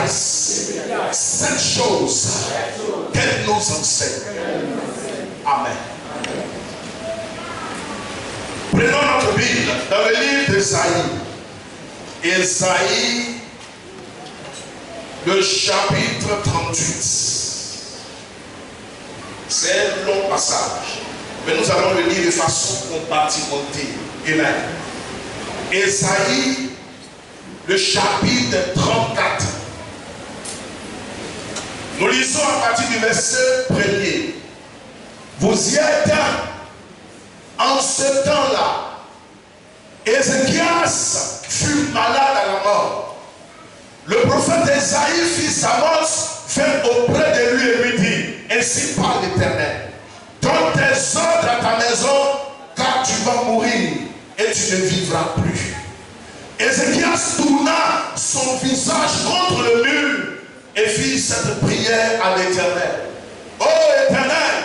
Ézéchias. 7 choses qu'elle nous enseigne. Amen. Prenons notre Bible dans le livre d'Ésaïe. Ésaïe, le chapitre 38. C'est un long passage, mais nous allons le lire de façon compartimentée. Amen. Ésaïe, le chapitre 34. Nous lisons à partir du verset 1er. Vous y êtes en ce temps-là. Ézéchias fut malade à la mort. Le prophète Ésaïe, fils d'Amos, vint auprès de lui et lui dit, ainsi parle l'Éternel, donne tes ordres à ta maison, car tu vas mourir et tu ne vivras plus. Ézéchias tourna son visage contre le mur et fit cette prière à l'Éternel. Ô Éternel,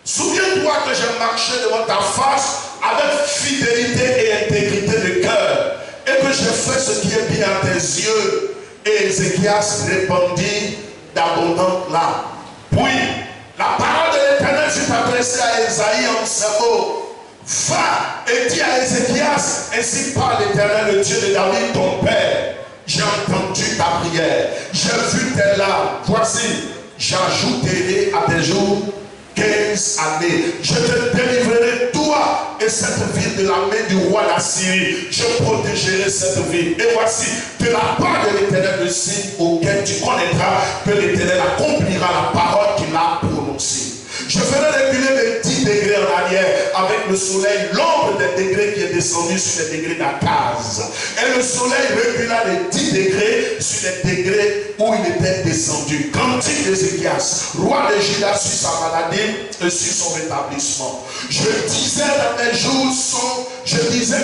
souviens-toi que j'ai marché devant ta face avec fidélité et intégrité de cœur, et que j'ai fait ce qui est bien à tes yeux. Et Ézéchias répondit d'abondantes larmes. Puis, la parole de l'Éternel fut adressée à Ésaïe en ces mots. Va et dis à Ézéchias, ainsi parle l'Éternel, le Dieu de David, ton père. J'ai entendu ta prière, j'ai vu tes larmes. Voici, j'ajouterai à tes jours 15 années. Je te délivrerai, toi et cette ville, de la main du roi d'Assyrie. Je protégerai cette ville. Et voici, de la part de l'Éternel, le signe auquel tu connaîtras que l'Éternel accomplira la parole qu'il a prononcée. Je ferai reculer les 10 degrés en arrière avec le soleil, l'ombre des degrés qui est descendu sur les degrés d'Akaz. Et le soleil recula les 10 degrés sur les degrés où il était descendu. Cantique d'Ézéchias, roi de Juda, sur sa maladie et sur son rétablissement. Je disais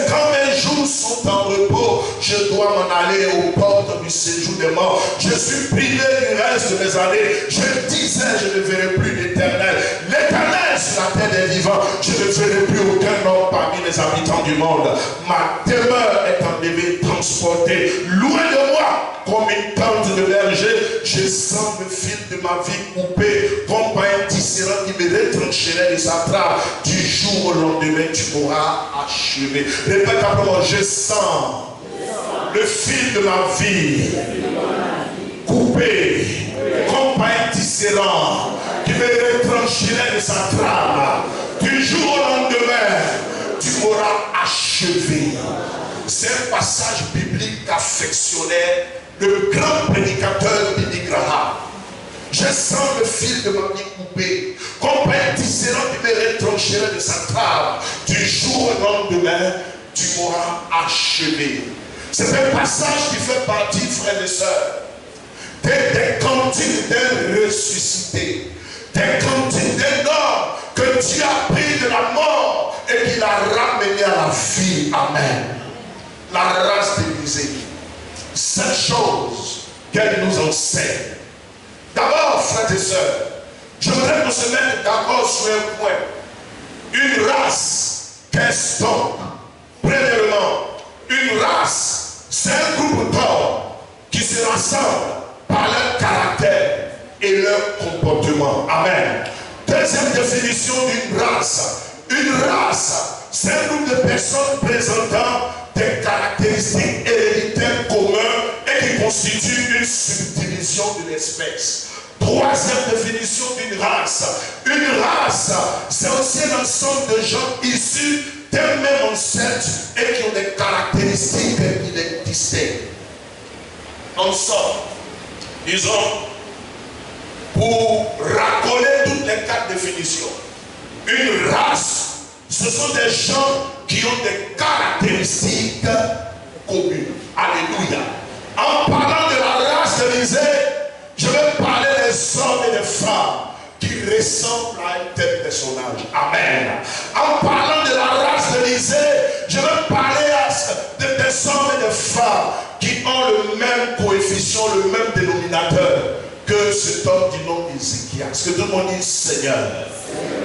quand mes jours sont en repos, je dois m'en aller aux portes du séjour des morts. Je suis privé du reste de mes années. Je disais, je ne verrai plus l'Éternel. L'Éternel sur la terre des vivants. Je ne verrai plus aucun homme parmi les habitants du monde. Ma demeure est enlevée, transportée, loin de moi, comme une tente de berger. Je sens le fil de ma vie coupé, comme par un tisserand qui me retrancherait de sa trame. Du jour au lendemain, tu m'auras achevé. Répète après, je sens le fil de ma vie coupé, comme par un tisserand qui me retrancherait de sa trame. Du jour au lendemain, tu m'auras achevé. C'est un passage biblique affectionnait le grand prédicateur Billy Graham. Je sens le fil de ma vie coupé, comme un tisserand qui me retrancherait de sa trame. Du jour au lendemain, tu m'auras achevé. C'est un passage qui fait partie, frères et sœurs, des cantiques d'un ressuscité, des cantiques d'un homme que Dieu a pris de la mort et qu'il a ramené à la vie. Amen. La race d'Élisée. Cette chose qu'elle nous enseigne. D'abord, frères et sœurs, je voudrais qu'on se mette d'accord sur un point. Une race, qu'est-ce donc? Premièrement, une race, c'est un groupe d'hommes qui se rassemblent par leur caractère et leur comportement. Amen. Deuxième définition d'une race. Une race, c'est un groupe de personnes présentant des caractéristiques héréditaires communes et qui constituent une subdivision de l'espèce. Troisième définition d'une race. Une race, c'est aussi un ensemble de gens issus d'un même ancêtre et qui ont des caractéristiques qui les distinguent. En somme, disons, pour racoler toutes les 4 définitions, une race, ce sont des gens qui ont des caractéristiques communes. Alléluia. En parlant de la race d'Élisée, je vais parler des hommes et des femmes qui ressemblent à un tel personnage. Amen. En parlant de la race d'Élisée, je vais parler des hommes et des femmes qui ont le même coefficient, le même dénominateur que cet homme du nom d'Ézéchias. Que tout le monde dise Seigneur.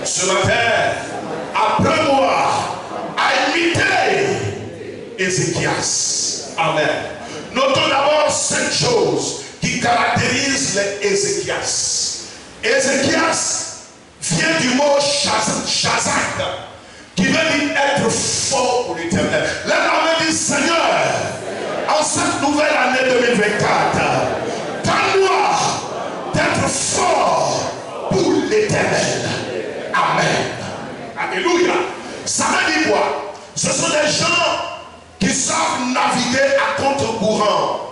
Ce matin, apprends-moi à imiter Ézéchias. Amen. Notons d'abord cette chose qui qui caractérisent les Ézéchias. Ézéchias vient du mot Shazak, qui veut dire être fort pour l'Éternel. L'Éternel dit, Seigneur, en cette nouvelle année 2024, donne-moi d'être fort pour l'Éternel. Amen. Alléluia. Ça veut dire quoi? Ce sont des gens qui savent naviguer à contre-courant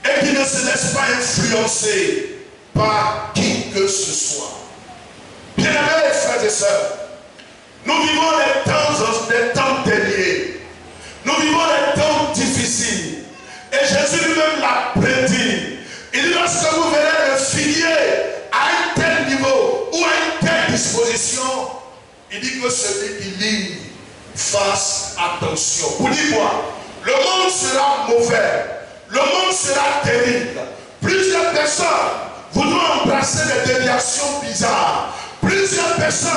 et qui ne se laissent pas influencer par qui que ce soit. Bien-aimés frères et sœurs, nous vivons des temps déliés. Nous vivons des temps difficiles. Et Jésus lui-même l'a prédit. Il dit, lorsque vous verrez le figuier à un tel niveau ou à une telle disposition, il dit que celui qui lit fasse attention. Vous dites quoi? Le monde sera mauvais. Le monde sera terrible. Plusieurs personnes voudront embrasser des déviations bizarres. Plusieurs personnes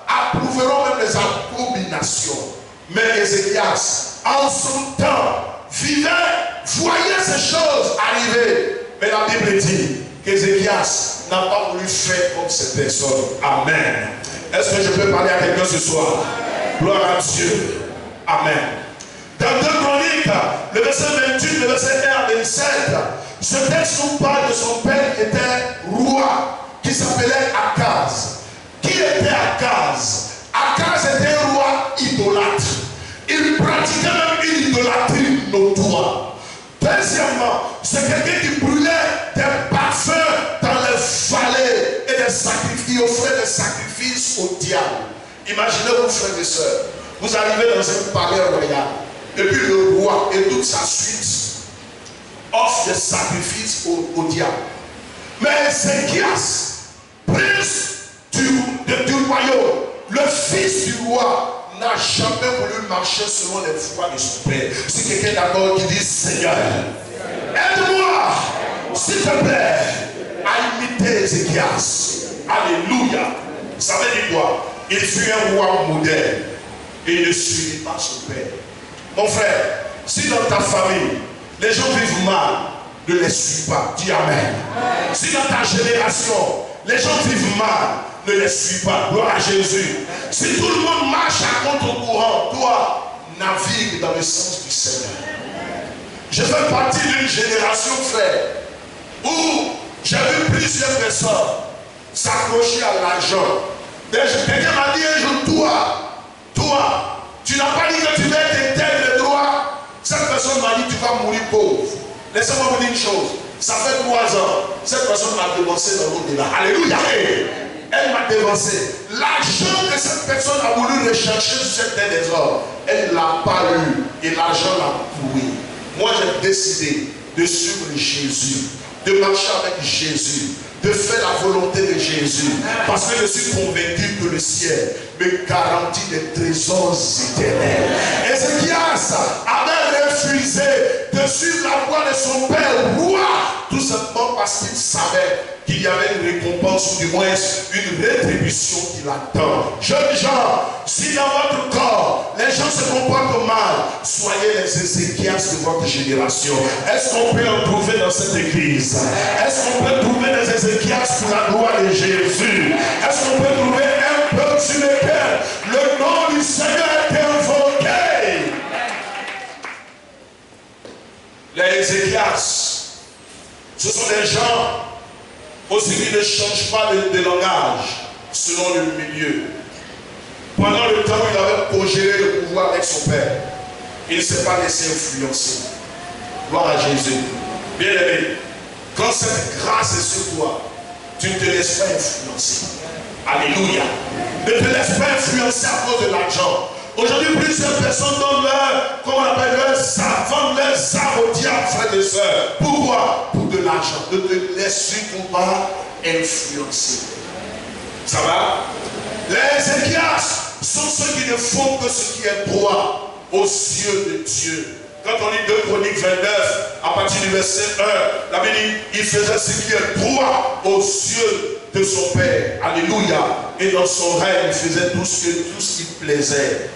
approuveront même les abominations. Mais Ézéchias, en son temps, vivait, voyait ces choses arriver. Mais la Bible dit qu'Ézéchias n'a pas voulu faire comme ces personnes. Amen. Est-ce que je peux parler à quelqu'un ce soir? Gloire à Dieu. Amen. Dans 2 Chroniques, le verset 28, le verset 1 à 27, ce texte nous parle de son père qui était roi, qui s'appelait Akaz. Qui était Akaz? Akaz était un roi idolâtre. Il pratiquait même une idolâtrie notoire. Deuxièmement, c'est quelqu'un qui brûlait des parfums dans les vallées et des sacrifices, il offrait des sacrifices au diable. Imaginez-vous, frères et sœurs, vous arrivez dans un palais royal, et puis le roi et toute sa suite offrent des sacrifices au diable. Mais Ézéchias, prince du royaume, le fils du roi, n'a jamais voulu marcher selon les voies de son père. C'est quelqu'un d'abord qui dit, Seigneur, aide-moi, s'il te plaît, à imiter Ézéchias. Alléluia. Ça veut dire quoi? Il fut un roi modèle et il ne suivit pas son père. Mon frère, si dans ta famille, les gens vivent mal, ne les suis pas. Dis Amen. Si dans ta génération, les gens vivent mal, ne les suis pas. Gloire à Jésus. Si tout le monde marche à contre-courant, toi, navigue dans le sens du Seigneur. Je fais partie d'une génération, frère, où j'ai vu plusieurs personnes s'accrocher à l'argent. Quelqu'un m'a dit un jour, toi, tu n'as pas dit que tu vas être intègre de droit. Cette personne m'a dit, tu vas mourir pauvre. Laissez-moi vous dire une chose. Ça fait 3 ans, cette personne m'a dévancé dans l'au-delà. Alléluia. Elle m'a dévancé. L'argent que cette personne a voulu rechercher sur cette terre des hommes, elle ne l'a pas eu. Et l'argent l'a pourri. Moi, j'ai décidé de suivre Jésus, de marcher avec Jésus, de faire la volonté de Jésus. Parce que je suis convaincu que le ciel me garantit des trésors éternels. Ézéchias avait refusé de suivre la voie de son père roi, tout simplement parce qu'il savait qu'il y avait une récompense, ou du moins une rétribution qui l'attend. Jeunes gens, si dans votre corps, les gens se comportent mal, soyez les Ézéchias de votre génération. Est-ce qu'on peut en trouver dans cette église? Est-ce qu'on peut trouver des Ézéchias pour la gloire de Jésus? Est-ce qu'on peut trouver un peuple sur lequel le nom du Seigneur est invoqué? Les Ézéchias, ce sont des gens aussi qui ne changent pas de langage selon le milieu. Pendant le temps où il avait cogéré le pouvoir avec son père, il ne s'est pas laissé influencer. Gloire à Jésus. Bien aimé, quand cette grâce est sur toi, tu ne te laisses pas influencer. Alléluia. Ne te laisse pas influencer à cause de l'argent. Aujourd'hui, plusieurs personnes donnent leur, comment on appelle, vendent leurs âmes au diable, frères et sœurs. Pourquoi? Pour de l'argent. Ne te laisse surtout pas influencer. Ça va? Les Ézéchias sont ceux qui ne font que ce qui est droit aux yeux de Dieu. Quand on lit 2 Chroniques 29, à partir du verset 1, la Bible dit, il faisait ce qui est droit aux yeux de son père. Alléluia. Et dans son règne, il faisait tout ce qui plaisait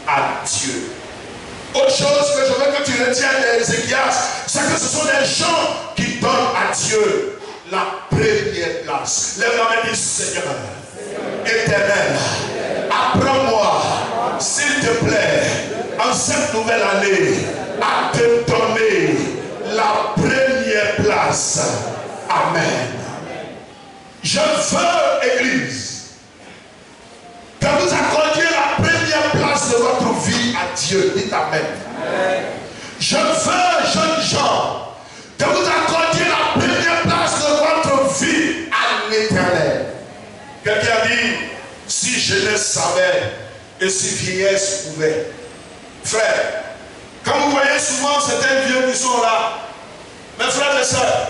à Dieu. Autre chose que je veux que tu retiennes d'Ézéchias, c'est que ce sont des gens qui donne à Dieu la première place. Lève la main et dis, Seigneur, Éternel, apprends-moi, s'il te plaît, en cette nouvelle année, à te donner la première place. Amen. Je veux, Église, que vous accordiez la première place de votre vie à Dieu. Dites Amen. Je veux, jeunes gens, que vous accordiez la première place de votre vie à l'Éternel. Quelqu'un a dit, si jeunesse savait et si vieillesse pouvait. Frère, quand vous voyez souvent certains vieux qui sont là, mes frères et sœurs,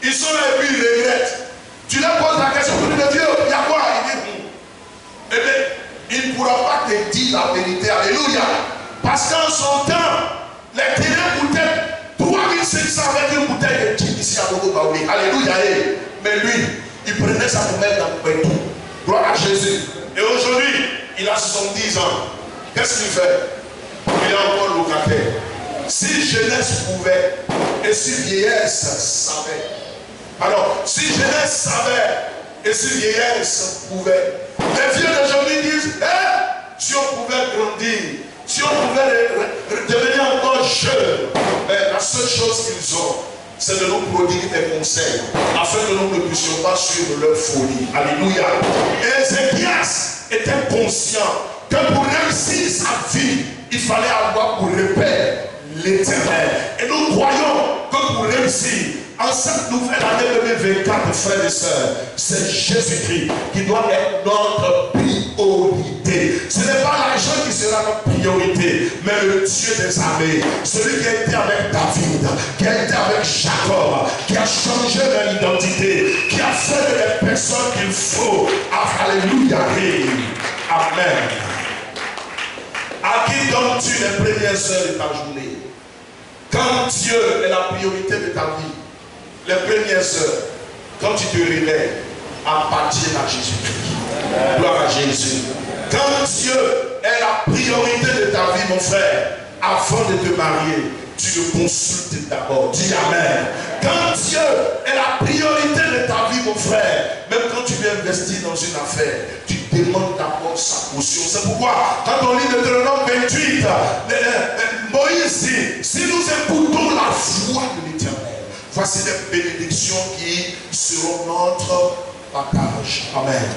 ils sont là et puis ils regrettent. Tu leur poses la question, le vieux, il y a quoi? Il dit, eh bien, il ne pourra pas te dire la vérité. Alléluia. Parce qu'en son temps, les terrains coûtaient 3500 avec une bouteille de gin ici à Bogo-Baoui. Alléluia. Mais lui, il prenait ça pour mettre dans le tout. Gloire à Jésus. Et aujourd'hui, il a 70 ans. Qu'est-ce qu'il fait? Il est encore locataire. Si jeunesse pouvait et si vieillesse savait. Alors, si jeunesse savait et si vieillesse pouvait, les vieux d'aujourd'hui disent, si on pouvait grandir, si on pouvait devenir encore jeune, mais la seule chose qu'ils ont, c'est de nous prodiguer des conseils, afin que nous ne puissions pas suivre leur folie. Alléluia. Et Ézéchias était conscient que pour réussir sa vie, il fallait avoir pour repère l'Éternel. Et nous croyons que pour réussir en cette nouvelle année 2024, frères et sœurs, c'est Jésus-Christ qui doit être notre priorité. Ce n'est pas l'argent qui sera notre priorité, mais le Dieu des armées, celui qui a été avec David, qui a été avec Jacob, qui a changé leur identité, qui a fait des personnes qu'il faut. Alléluia. Amen. À qui donnes-tu les premières heures de ta journée? Quand Dieu est la priorité de ta vie, les premières heures, quand tu te réveilles, appartiennent à Jésus-Christ. Gloire à Jésus. Quand Dieu est la priorité de ta vie, mon frère, avant de te marier, tu le consultes d'abord. Dis Amen. Quand Dieu est la priorité de ta vie, mon frère, même quand tu veux investir dans une affaire, tu demandes d'abord sa caution. C'est pourquoi, quand on lit Deutéronome 28, Moïse dit, si nous écoutons la voix de l'Éternel, voici les bénédictions qui seront notre partage. Amen.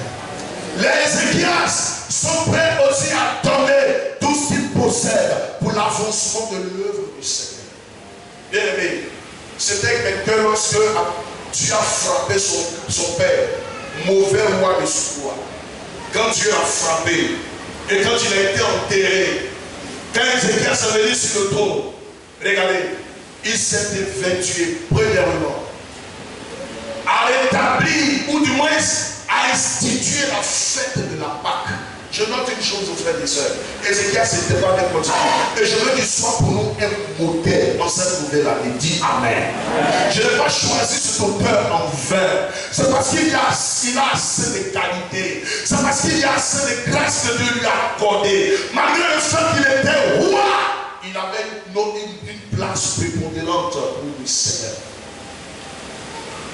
Les Ézéchias sont prêts aussi à donner tout ce qu'ils possèdent pour l'avancement de l'œuvre du Seigneur. Bien aimé, c'était quelqu'un lorsque Dieu a frappé son père, mauvais roi de Soua. Quand Dieu a frappé et quand il a été enterré, quand Ézéchias s'est venu sur le trône, regardez, il s'est vêtu premièrement à rétablir, ou du moins à instituer la fête de la Pâque. Je note une chose aux frères et sœurs. Ézéchias n'était pas n'importe qui. Et je veux qu'il soit pour nous un modèle dans cette nouvelle année. Dis Amen. Je n'ai pas choisi cet auteur en vain. C'est parce qu'il a assez de qualité. C'est parce qu'il y a assez de grâce que Dieu lui a accordé. Malgré le fait qu'il était roi, il avait une place prépondérante pour le Seigneur.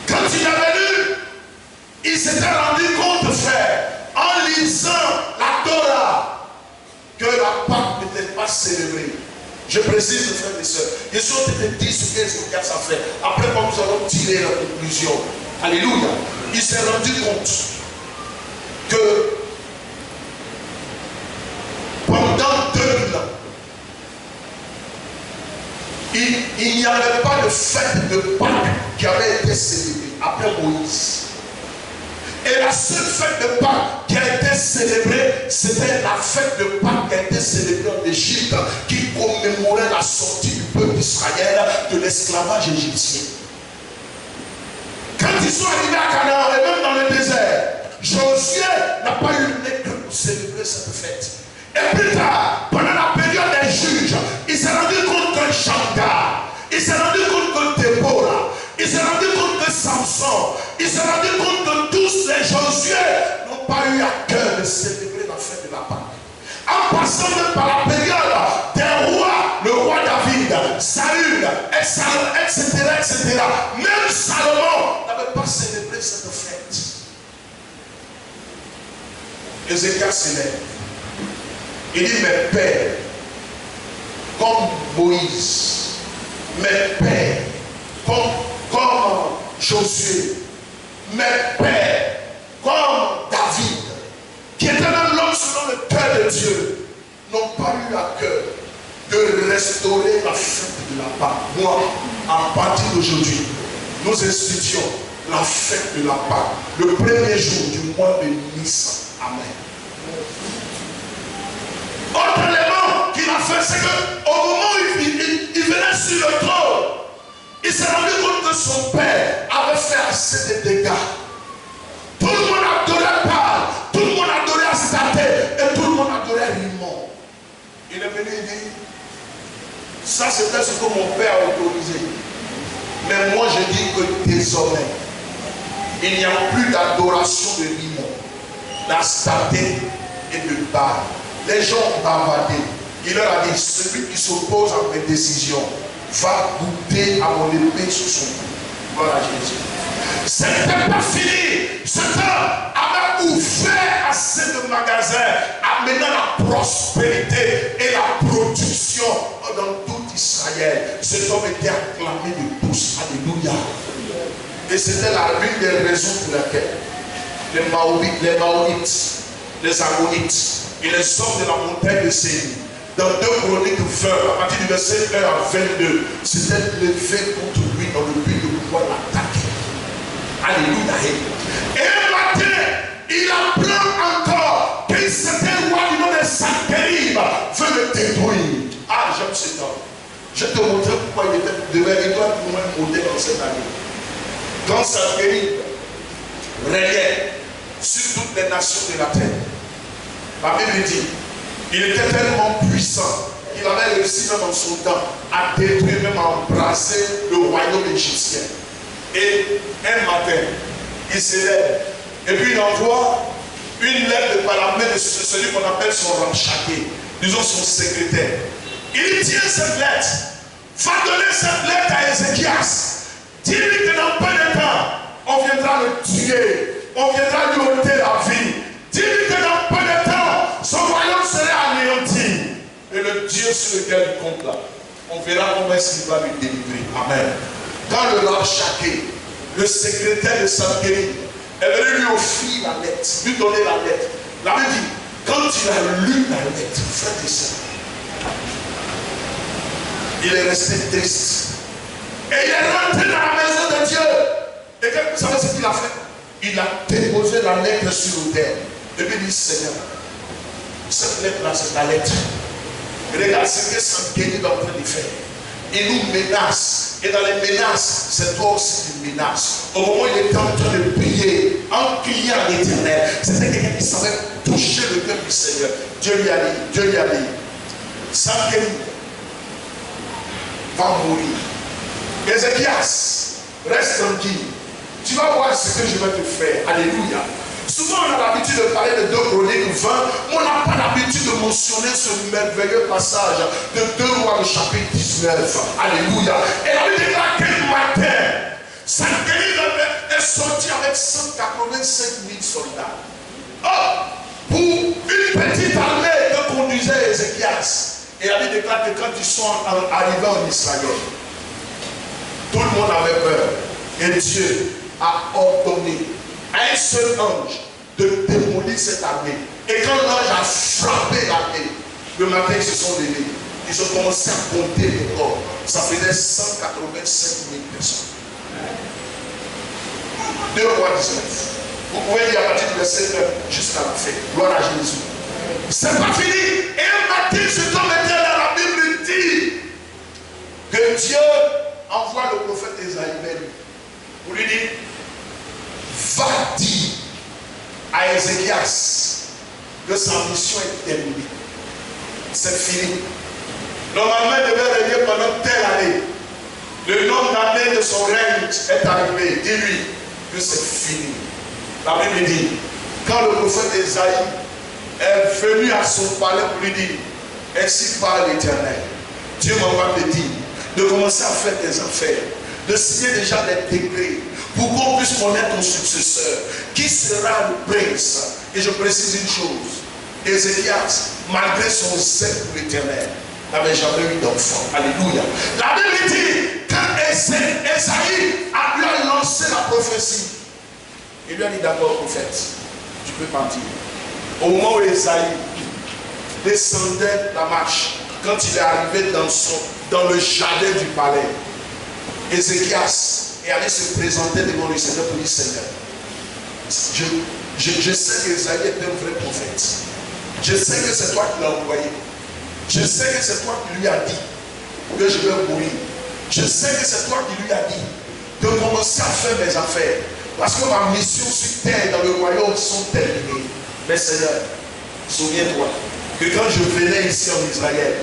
Quand il avait lu, il s'était rendu compte, frère, en lisant la Torah, que la Pâque n'était pas célébrée. Je précise, frères et sœurs, ils sont été dit ce qu'Ézéchias a fait. Après, quand nous allons tirer la conclusion, alléluia, il s'est rendu compte que pendant 2000 ans, il n'y avait pas de fête de Pâques qui avait été célébrée après Moïse. Et la seule fête de Pâques qui a été célébrée, c'était la fête de Pâques qui a été célébrée en Égypte, qui commémorait la sortie du peuple d'Israël de l'esclavage égyptien. Quand ils sont arrivés à Canaan et même dans le désert, Josué n'a pas eu le nez pour célébrer cette fête. Et plus tard, pendant la période des juges, il s'est rendu compte que Shamgar, il s'est rendu compte que Déborah, il s'est rendu compte que Samson, il s'est rendu compte que tous les Josué n'ont pas eu à cœur de célébrer la fête de la Pâque. En passant même par la période des rois, le roi David, Saül, etc., etc. Même Ézéchias s'élève. Il dit, mes pères, comme Moïse, mes pères, comme Josué, mes pères, comme David, qui était un homme selon le cœur de Dieu, n'ont pas eu à cœur de restaurer la fête de la Pâque. Moi, à partir d'aujourd'hui, nous institutions la fête de la Pâque, le premier jour du mois de Nissan. Amen. Autre élément qu'il a fait, c'est qu'au moment où il venait sur le trône, il s'est rendu compte que son père avait fait assez de dégâts. Tout le monde adorait Baal, tout le monde adorait Astarté et tout le monde adorait Rimon. Il est venu et dit, ça c'était ce que mon père a autorisé. Mais moi je dis que désormais, il n'y a plus d'adoration de Rimon, d'Astarté et de Baal. Les gens ont bavardé. Il leur a dit, celui qui s'oppose à mes décisions va goûter à mon épée sur son cou. Voilà Jésus. Ce n'était pas fini. Cet homme avait ouvert assez de magasins, amenant la prospérité et la production dans tout Israël. Cet homme était acclamé de tous. Alléluia. Et c'était l'une des raisons pour laquelle les Maorites, les Ammonites et les hommes de la montagne de Séir, dans 2 Chroniques 20, à partir du verset 1 à 22, s'étaient levés contre lui dans le but de pouvoir l'attaquer. Alléluia. Et un matin, il apprend encore qu'il s'était roi du nom de Sanchérib veut le détruire. Ah, j'aime cet homme. Je te montrer pourquoi il devait être pour moi un modèle dans cette année. Quand Sanchérib régnait sur toutes les nations de la terre, la Bible dit, il était tellement puissant qu'il avait réussi même en son temps à détruire, même à embrasser le royaume égyptien. Et un matin, il se lève et puis il envoie une lettre par la main de celui qu'on appelle son Rabshakeh, disons son secrétaire. Il tient cette lettre, va donner cette lettre à Ézéchias. Dis-lui que dans peu de temps, on viendra le tuer, on viendra lui ôter la vie. Dis-lui que dans peu de temps, son royaume sera anéanti. Et le Dieu sur lequel il compte là, on verra comment est-ce qu'il va lui délivrer. Amen. Quand le Rabshakeh, le secrétaire de Sanchérib, est venu lui offrir la lettre, lui donner la lettre, la Bible dit, quand il a lu la lettre, frère et sœur, il est resté triste. Et il est rentré dans la maison de Dieu. Et vous savez ce qu'il a fait? Il a déposé la lettre sur l'autel. Et puis il dit, Seigneur, cette lettre-là, c'est ta lettre. Regarde ce que Sanchérib est en train de faire. Il nous menace. Et dans les menaces, c'est toi aussi qui menaces. Au moment où il était en train de prier, en criant à l'Éternel, c'était quelqu'un qui savait toucher le cœur du Seigneur. Dieu lui a dit, Sanchérib va mourir. Ézéchias, reste tranquille. Tu vas voir ce que je vais te faire. Alléluia. Souvent on a l'habitude de parler de 2 Chroniques 20, mais on n'a pas l'habitude de mentionner ce merveilleux passage de 2 Rois, le chapitre 19. Alléluia. Et la Bible déclare quel matin, Sanchérib est sorti avec 185 000 soldats. Oh, pour une petite armée que conduisait Ézéchias. Et la Bible déclare que quand ils sont arrivés en Israël, tout le monde avait peur. Et Dieu a ordonné à un seul ange de démolir cette armée. Et quand l'ange a frappé l'armée, le matin ils se sont levés. Ils ont commencé à compter les corps. Ça faisait 185 000 personnes. 2 Rois 19. Vous pouvez lire à partir du verset 9 jusqu'à la fin. Gloire à Jésus. C'est pas fini. Et un matin, cet homme était dans la Bible dit que Dieu envoie le prophète Esaïe pour lui dire, va dire à Ézéchias que sa mission est terminée. C'est fini. Normalement, il devait régner pendant telle année. Le nombre d'années de son règne est arrivé. Dis-lui que c'est fini. La Bible dit, quand le prophète Esaïe est venu à son palais pour lui dire, ainsi parle l'Éternel, Dieu m'envoie te dire de commencer à faire des affaires, de signer déjà des décrets pour qu'on puisse connaître ton successeur, qui sera le prince, Et je précise une chose. Ézéchias, malgré son zèle pour l'éternel, n'avait jamais eu d'enfant. Alléluia. La Bible dit, quand Esaïe lui a lancé la prophétie, il lui a dit d'abord, prophète, tu peux partir. Au moment où Esaïe descendait la marche, quand il est arrivé dans le jardin du palais, Ézéchias est allé se présenter devant le Seigneur pour dire, Seigneur, je sais qu'Esaïe est un vrai prophète. Je sais que c'est toi qui l'as envoyé. Je sais que c'est toi qui lui as dit que je vais mourir. Je sais que c'est toi qui lui as dit de commencer à faire mes affaires. Parce que ma mission sur terre dans le royaume sont terminées. Mais Seigneur, souviens-toi que quand je venais ici en Israël,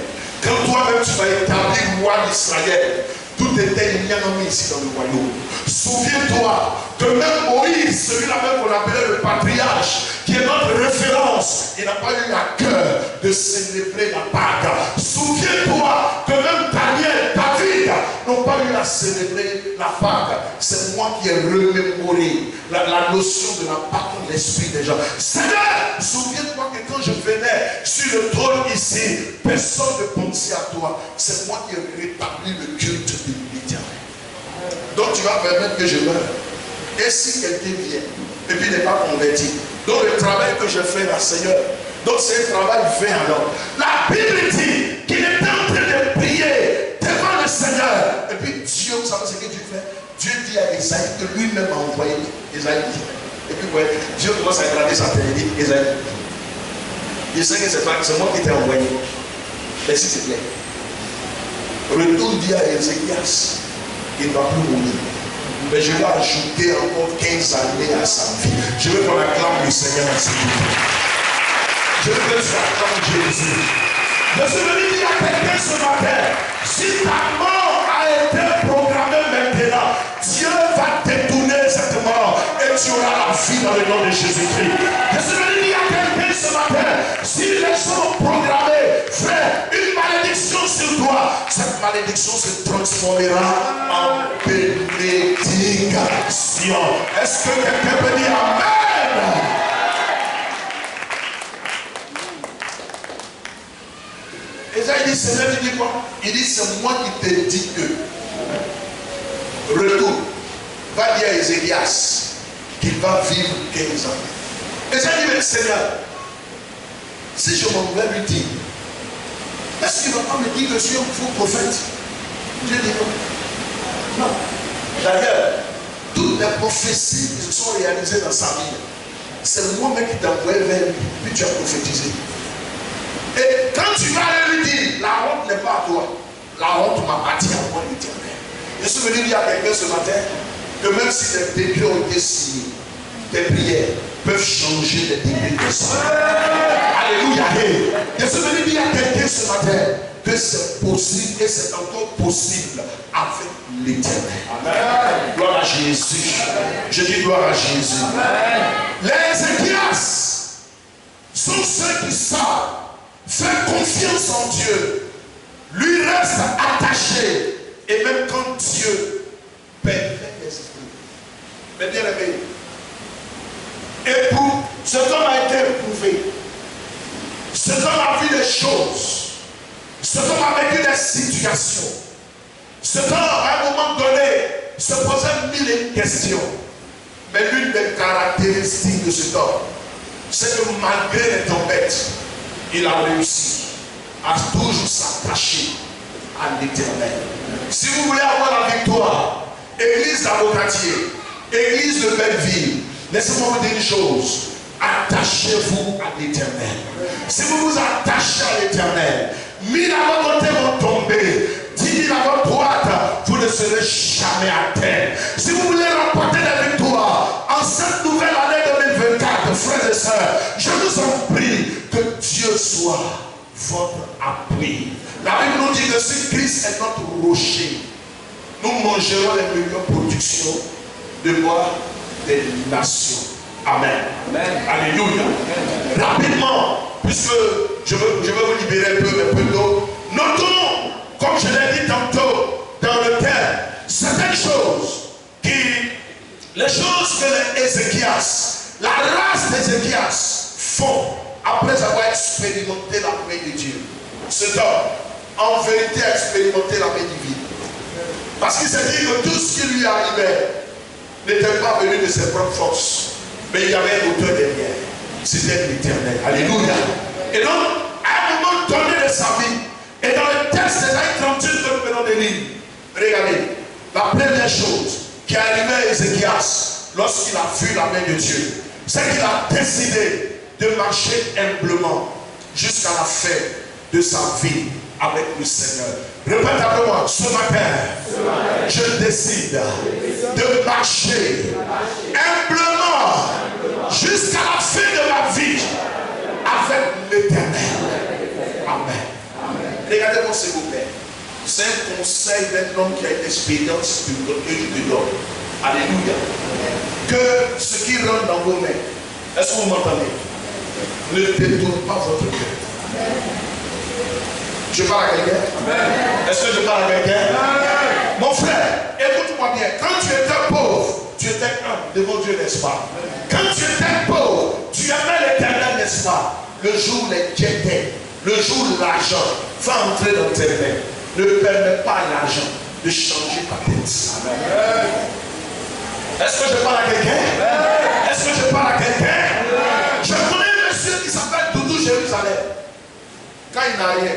quand toi-même tu vas établir roi d'Israël, tout était ignoble ici dans le royaume. Souviens-toi que même Moïse, celui-là même qu'on appelait le patriarche, qui est notre référence, il n'a pas eu à cœur de célébrer la Pâque. Souviens-toi que même Daniel, David n'ont pas eu à célébrer la Pâque. C'est moi qui ai remémoré la notion de la Pâque dans l'esprit des gens. Seigneur, souviens-toi que quand je venais sur le trône ici, personne ne pensait à toi. C'est moi qui ai rétabli le culte de l'Éternel. Donc tu vas permettre que je meure. Et si quelqu'un vient et puis n'est pas converti, donc le travail que je fais là, Seigneur, donc c'est un travail fait alors. La Bible dit qu'il est en train de prier devant le Seigneur. Et puis Dieu, vous savez ce que Dieu fait? Dieu dit à Esaïe que lui-même a envoyé Esaïe. Et puis ouais, Dieu commence à regarder sa télé, dit Esaïe, je sais que c'est moi qui t'ai envoyé. Mais s'il te plaît, retourne dire à Ézéchias, il ne va plus mourir. Mais je vais ajouter encore 15 années à sa vie. Je veux qu'on acclame le Seigneur en ce moment. Je veux que ça acclame Jésus. Je suis venu dire à quelqu'un ce matin, si ta mort a été programmée maintenant, Dieu va détourner cette mort et tu auras la vie dans le nom de Jésus-Christ. Je suis venu dire à quelqu'un ce matin, si les gens ont programmé, frère, une malédiction sur toi, cette malédiction se transformera en bénédiction. Est-ce que quelqu'un peut dire Amen? Esaïe dit, Seigneur, tu dis quoi? Il dit, c'est moi qui t'ai dit que retourne, va dire à Ézéchias qu'il va vivre 15 ans. Esaïe dit, mais Seigneur, si je m'en vais lui dire, est-ce qu'il ne va pas me dire que je suis un faux prophète? Dieu dit non. Non. D'ailleurs, toutes les prophéties qui se sont réalisées dans sa vie, c'est moi-même qui t'ai envoyé vers lui, puis tu as prophétisé. Et quand tu vas lui dire, la honte n'est pas à toi, la honte m'appartient à moi, l'Éternel. Je suis venu dire à quelqu'un ce matin que même si des décrets ont été signés, tes prières peuvent changer les décrets de sang. Alléluia. Je suis venu dire à quelqu'un ce matin que c'est possible et c'est encore possible avec l'Éternel. Gloire à Jésus. Je dis gloire à Jésus. Les Ézéchias sont ceux qui savent faire confiance en Dieu, lui reste attaché, et même quand Dieu permet les esprits. Mais bien aimé, époux, cet homme a été éprouvé, cet homme a vu des choses, cet homme a vécu des situations, cet homme à un moment donné se posait mille questions. Mais l'une des caractéristiques de cet homme, c'est que malgré les tempêtes, il a réussi à toujours s'attacher à l'Éternel. Si vous voulez avoir la victoire, église d'Avocatier, église de Belleville, laissez-moi vous dire une chose, attachez-vous à l'Éternel. Si vous vous attachez à l'Éternel, 1000 à votre côté vont tomber, 10 000 à votre droite, vous ne serez jamais à terre. Si vous voulez remporter la victoire en cette nouvelle année 2024, frères et sœurs, je vous en prie que Dieu soit votre appui. La Bible nous dit que si Christ est notre rocher, nous mangerons les meilleures productions de bois des nations. Amen. Amen. Alléluia. Amen. Rapidement, puisque je veux vous libérer un peu, mais plutôt, notons, comme je l'ai dit tantôt, dans le thème, certaines choses les choses que les Ézéchias, la race d'Ézéchias, font après avoir expérimenté la main de Dieu. Cet homme, en vérité, a expérimenté la main divine. Parce qu'il s'est dit que tout ce qui lui arrivait n'était pas venu de ses propres forces, mais il y avait un auteur derrière. C'était l'Éternel. Alléluia. Et donc, à un moment donné de sa vie, et dans le texte d'Ésaïe 38 que nous venons de lire, regardez, la première chose qui est arrivée à Ézéchias lorsqu'il a vu la main de Dieu, c'est qu'il a décidé de marcher humblement jusqu'à la fin de sa vie avec le Seigneur. Répète après moi, ce matin, je décide de marcher humblement jusqu'à la fin de ma vie avec l'Éternel. Amen. Regardez-moi s'il vous plaît. C'est un conseil d'un homme qui a une expérience que je te donne. Alléluia. Que ce qui rentre dans vos mains, est-ce que vous m'entendez? Ne détourne pas votre cœur. Je parle à quelqu'un? Est-ce que je parle à quelqu'un? Mon frère, écoute-moi bien. Quand tu étais pauvre, tu étais humble devant Dieu, n'est-ce pas? Quand tu étais pauvre, tu aimais l'Éternel, n'est-ce pas? Le jour où les gaietés, le jour où l'argent va entrer dans tes mains, ne permets pas à l'argent de changer ta tête. Amen. Est-ce que je parle à quelqu'un? Est-ce que je parle à quelqu'un? Je connais un monsieur qui s'appelle Doudou Jérusalem. Quand il n'a rien,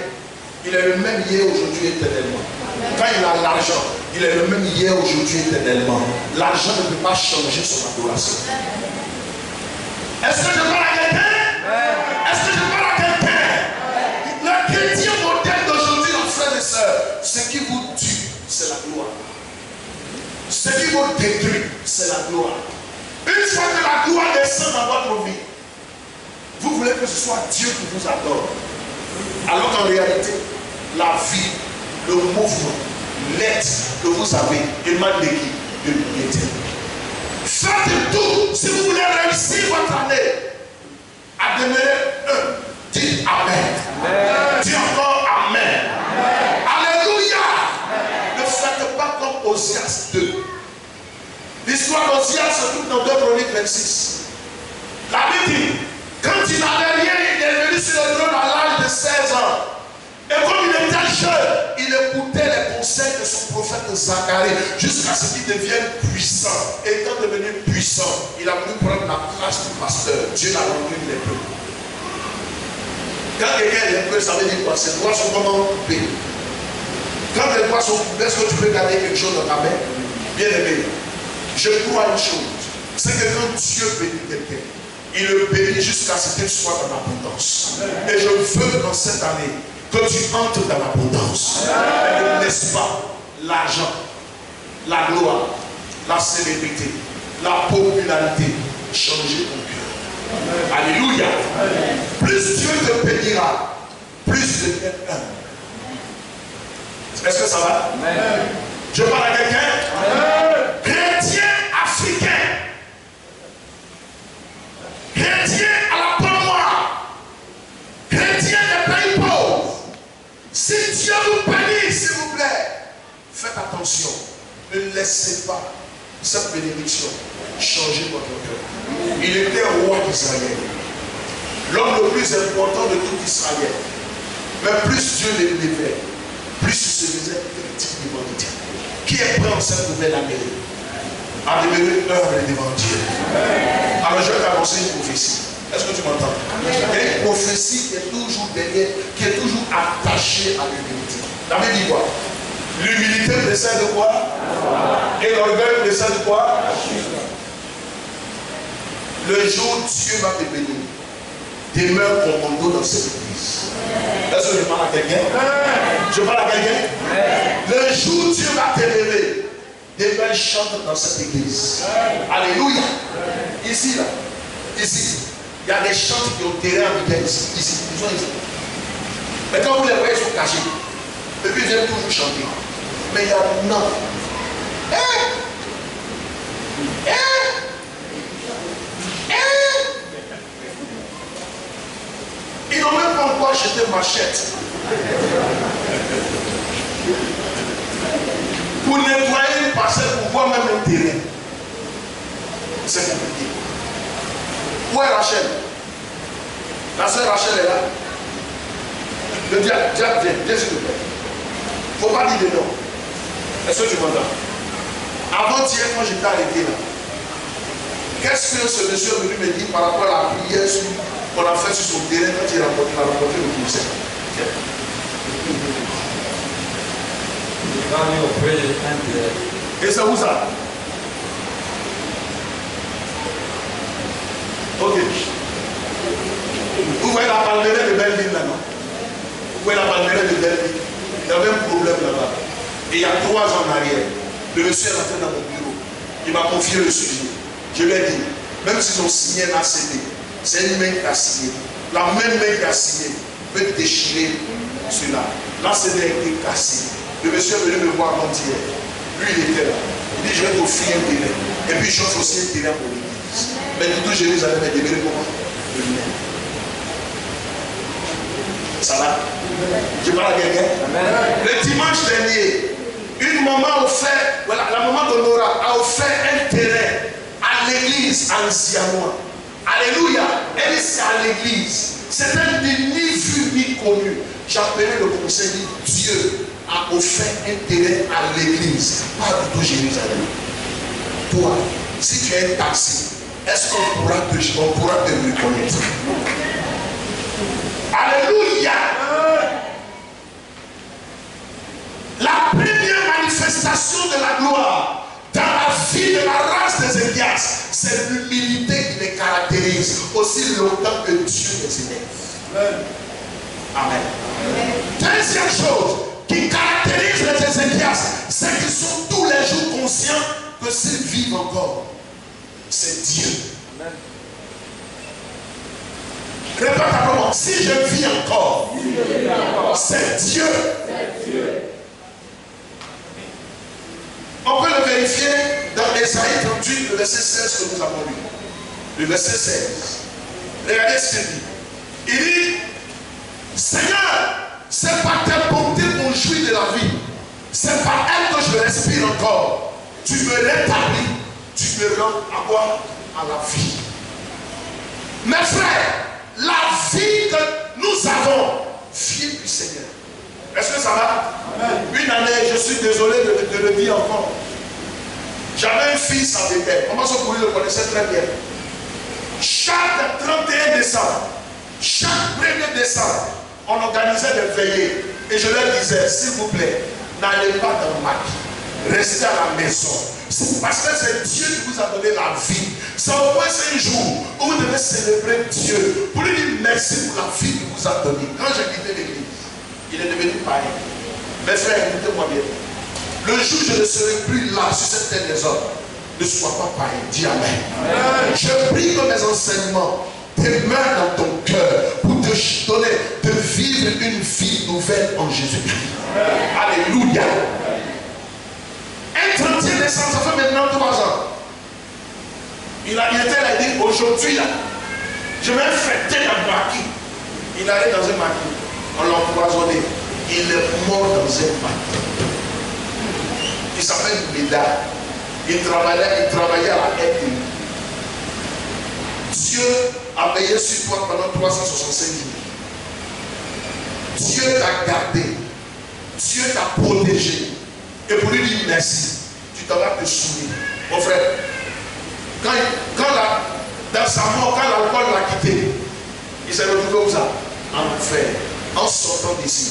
il est le même hier, aujourd'hui, éternellement. Quand il a l'argent, il est le même hier, aujourd'hui, éternellement. L'argent ne peut pas changer son adoration. Est-ce que je parle à quelqu'un? Est-ce que je parle à quelqu'un? Le chrétien modèle d'aujourd'hui, nos frères et sœurs, ce qui vous tue, c'est la gloire. Ce qui vous détruit, c'est la gloire. Une fois que la gloire descend dans votre vie, vous voulez que ce soit Dieu qui vous adore. Alors qu'en réalité, la vie, le mouvement, l'être que vous avez émane de qui? De l'unité. Faites tout si vous voulez réussir votre année à demeurer un. Dites Amen. Dites encore Amen. Alléluia. Ne faites pas comme Osias 2. L'histoire d'Osias se trouve dans 2 Chroniques 26. La Bible dit, quand il n'avait rien, il est venu sur le trône à l'âge de 16 ans. Et comme il était jeune, il écoutait les conseils de son prophète Zacharie jusqu'à ce qu'il devienne puissant. Et étant devenu puissant, il a voulu prendre la place du pasteur. Dieu l'a rendu lépreux. Quand quelqu'un est lépreux, ça veut dire quoi? Ses doigts sont comment coupés. Quand les doigts sont coupés, est-ce que tu peux garder quelque chose dans ta main? Bien aimé, je crois une chose, c'est que quand Dieu bénit quelqu'un, il le bénit jusqu'à ce qu'il soit dans l'abondance. Et je veux dans cette année que tu entres dans l'abondance. Et ne laisse pas l'argent, la gloire, la célébrité, la popularité changer ton cœur. Alléluia. Plus Dieu te bénira, plus tu deviens humble. Est-ce que ça va? Je parle à quelqu'un? Chrétien africain. Chrétien à la peau noire. Chrétien des pays pauvres. Si Dieu vous bénit, s'il vous plaît, faites attention. Ne laissez pas cette bénédiction changer votre cœur. Il était roi d'Israël. L'homme le plus important de tout Israël. Mais plus Dieu l'élevait, plus il se faisait petit devant Dieu. Qui est prêt en cette nouvelle année à demeurer humble devant Dieu? Alors je vais t'annoncer une prophétie. Est-ce que tu m'entends? Une prophétie qui est toujours derrière, qui est toujours attachée à l'humilité. La Bible dit quoi? L'humilité précède quoi? Et l'orgueil précède quoi? Le jour où Dieu va te bénir, demeure commando dans cette église. Est-ce que je parle à quelqu'un? Je parle à quelqu'un? Le jour où Dieu va t'élever, demeure chante dans cette église. Alléluia. Ici, là, ici, il y a des chants qui ont terrain avec ici, ici, ils sont ici. Mais quand vous les voyez, ils sont cachés. Et puis ils viennent toujours chanter. Mais il y a non. Ils n'ont même pas encore acheté machette pour nettoyer une parcelle, pour voir même un terrain. C'est compliqué. Où est Rachel? La soeur Rachel est là. Le diable, viens s'il te plaît. Il ne faut pas dire de non. Est-ce que tu m'entends? Avant-hier, quand j'étais arrêté là, qu'est-ce que ce monsieur est venu me dire par rapport à la prière qu'on a faite sur son terrain quand il a rencontré le commissaire? Et c'est où ça? Ok. Vous voyez la palmeraie de Belleville là, non? Vous voyez la palmeraie de Belleville? Il y avait un problème là-bas. Et il y a 3 ans en arrière, le monsieur est rentré dans mon bureau. Il m'a confié le sujet. Je lui ai dit, même s'ils ont signé un ACD, c'est une main qui a signé. La même main qui a signé peut déchirer celui-là. L'ACD a été cassé. Le monsieur est venu me voir avant-hier. Lui, il était là. Il dit, je vais t'offrir un terrain. Et puis, j'offre aussi un terrain pour l'église. Mais du tout, Jérusalem est demeuré comment? Ça va? Je parle à quelqu'un? Le dimanche dernier, une maman a offert, voilà, la maman d'Honora a offert un terrain à l'église anciennement. Alléluia. Elle dit c'est à l'église. C'est un ni vu ni connu. J'appelais le conseil, dit Dieu a offert un terrain à l'église, pas du tout Jérusalem. Toi, si tu es un taxi, est-ce qu'on pourra te reconnaître? Alléluia. La première manifestation de la gloire dans la vie de la race d'Ézéchias, c'est l'humilité qui les caractérise aussi longtemps que Dieu les élève. Amen. Deuxième chose qui caractérise les Ézéchias, c'est qu'ils sont tous les jours conscients que s'ils vivent encore, c'est Dieu. Amen. Répète après moi, si je vis encore, c'est Dieu. On peut le vérifier dans Ésaïe 38, le verset 16 que nous avons lu. Le verset 16. Regardez ce qu'il dit. Il dit, Seigneur, c'est par ta bonté qu'on jouit de la vie. C'est par elle que je respire encore. Tu me rétablis. Tu me rends à quoi? À la vie. Mes frères, la vie que nous avons vient du Seigneur. Est-ce que ça va? Amen. Une année, je suis désolé de le dire encore. J'avais un fils à Bethel. Maman Sokouri le connaissait très bien. Chaque 31 décembre, chaque 1er décembre, on organisait des veillées. Et je leur disais, s'il vous plaît, n'allez pas dans le maquis. Restez à la maison. C'est parce que c'est Dieu qui vous a donné la vie. C'est au moins un jour où vous devez célébrer Dieu. Pour lui dire merci pour la vie qu'il vous a donnée. Quand j'ai quitté l'église, il est devenu pareil. Mes frères, écoutez-moi bien. Le jour où je ne serai plus là sur cette terre des hommes, ne sois pas pareil. Dis Amen. Amen. Je prie que mes enseignements demeurent dans ton cœur pour te donner de vivre une vie nouvelle en Jésus-Christ. Alléluia. Un 31 décembre, ça fait maintenant 3 ans. Il était là, il dit aujourd'hui là, je vais fêter un maquis. Il allait dans un maquis. On l'a empoisonné. Il est mort dans un maquis. Il s'appelle Méda. Il travaillait à la aide. Dieu a veillé sur toi pendant 365 jours. Dieu t'a gardé. Dieu t'a protégé. Et pour lui dire merci, tu t'en vas te souvenir. Mon frère, dans sa mort, quand l'alcool l'a quitté, il s'est retrouvé où ça? En enfer. En sortant d'ici,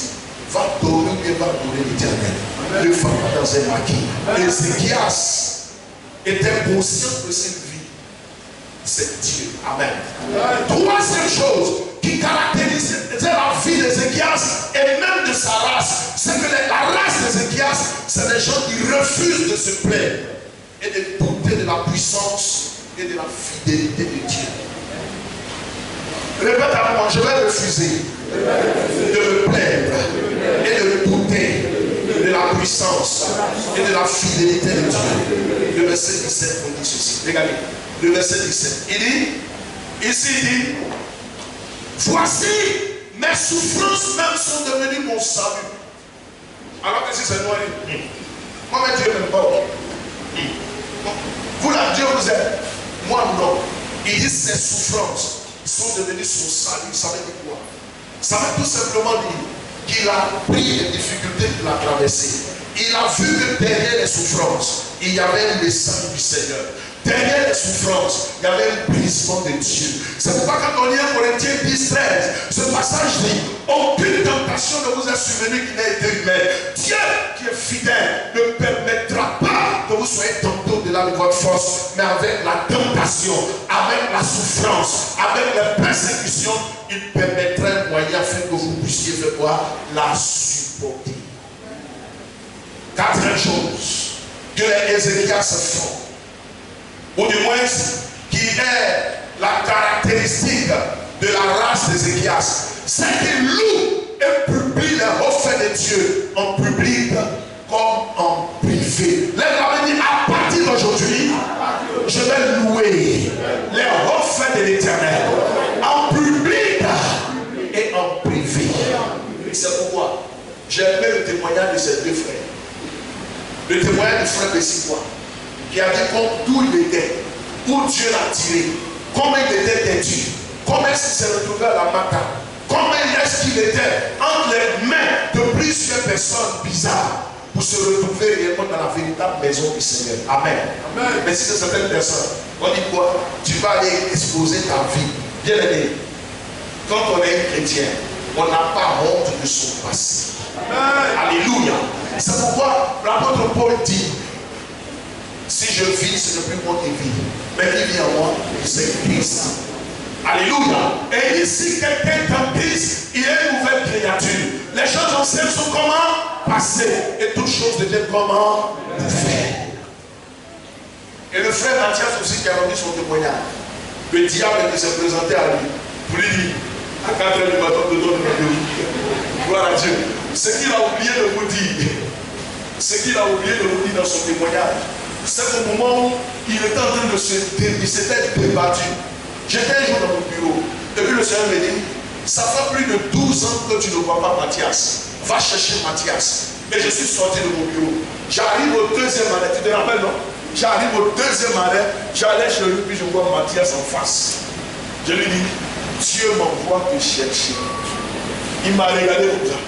va dormir et va adorer l'Éternel. Ne va pas dans un maquis. Ézéchias était conscient de cette vie. C'est Dieu. Amen. Troisième chose qui caractérise la vie d'Ézéchias et même de sa race, c'est que la race d'Ézéchias, c'est des gens qui refusent de se plaindre et de douter de la puissance et de la fidélité de Dieu. Répète à moi, je vais refuser de me plaindre et de douter de la puissance et de la fidélité de Dieu. Le verset 17 nous dit ceci. Regardez, le verset 17. Il dit, ici il dit, voici mes souffrances même sont devenues mon salut. Alors que si c'est noir, moi mais Dieu m'aime pas. Vous là, Dieu vous aime. Moi non. Il dit ses souffrances sont devenus son salut. Ça veut dire quoi? Ça veut tout simplement dire qu'il a pris les difficultés de la traverser. Il a vu que derrière les souffrances, il y avait le salut du Seigneur. Derrière les souffrances, il y avait un brisement de Dieu. C'est pourquoi quand on lit 1 Corinthiens 10, 13, ce passage dit, aucune tentation ne vous est survenue qui n'ait été humaine. Dieu qui est fidèle ne permettra pas que vous soyez tentés au-delà de votre force, mais avec la tentation, avec la souffrance, avec les persécutions, il permettrait un moyen afin que vous puissiez faire quoi? La supporter. Quatrième chose que les Ézéchias font, ou du moins qui est la caractéristique de la race d'Ézéchias, c'est qu'il loue et publie les hauts faits de Dieu en public comme en privé. Lève la main et dit, à partir d'aujourd'hui, je vais louer les hauts faits de l'Éternel en public et en privé. C'est pourquoi j'ai aimé le témoignage de ces deux frères. Le témoignage du frère Bessicois, qui a dit d'où il était, où Dieu l'a tiré, comment il était têtu, comment est-ce qu'il s'est retrouvé à la Mata, comment est-ce qu'il était entre les mains de plusieurs personnes bizarres pour se retrouver réellement dans la véritable maison du Seigneur. Amen. Amen. Mais si c'est certaines personnes, on dit quoi? Tu vas aller exposer ta vie. Bien aimé, quand on est chrétien, on n'a pas honte de son passé. Amen. Alléluia. C'est pourquoi l'apôtre Paul dit, si je vis, ce n'est plus moi qui vis, mais qui vit en moi, c'est Christ. Alléluia. Et ici, quelqu'un est en Christ, il est une nouvelle créature. Les choses anciennes sont comment? Passées. Et toutes choses deviennent comment? Nouvelles. Et le frère Mathias aussi qui a rendu son témoignage. Le diable qui s'est présenté à lui, pour lui dire, à 4 h du matin, de donner rendez-vous. Gloire à Dieu. Ce qu'il a oublié de vous dire, dans son témoignage, c'est au moment où il était en train de il s'était débattu. J'étais un jour dans mon bureau, et puis le Seigneur me dit, ça fait plus de 12 ans que tu ne vois pas Mathias. Va chercher Mathias. Et je suis sorti de mon bureau. J'arrive au deuxième arrêt, tu te rappelles, non? J'arrive au deuxième arrêt, j'allais chez lui, puis je vois Mathias en face. Je lui dis, Dieu m'envoie te chercher. Il m'a regardé comme ça.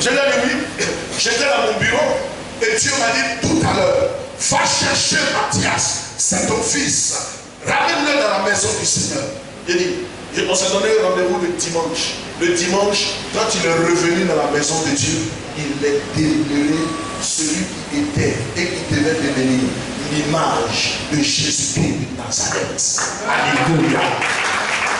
Je lui ai dit, oui, j'étais dans mon bureau, et Dieu m'a dit tout à l'heure, va chercher Mathias, c'est ton fils, ramène-le dans la maison du Seigneur. Il dit, on s'est donné rendez-vous le dimanche. Le dimanche, quand il est revenu dans la maison de Dieu, il est demeuré celui qui était et qui devait devenir l'image de Jésus-Christ de Nazareth. Alléluia.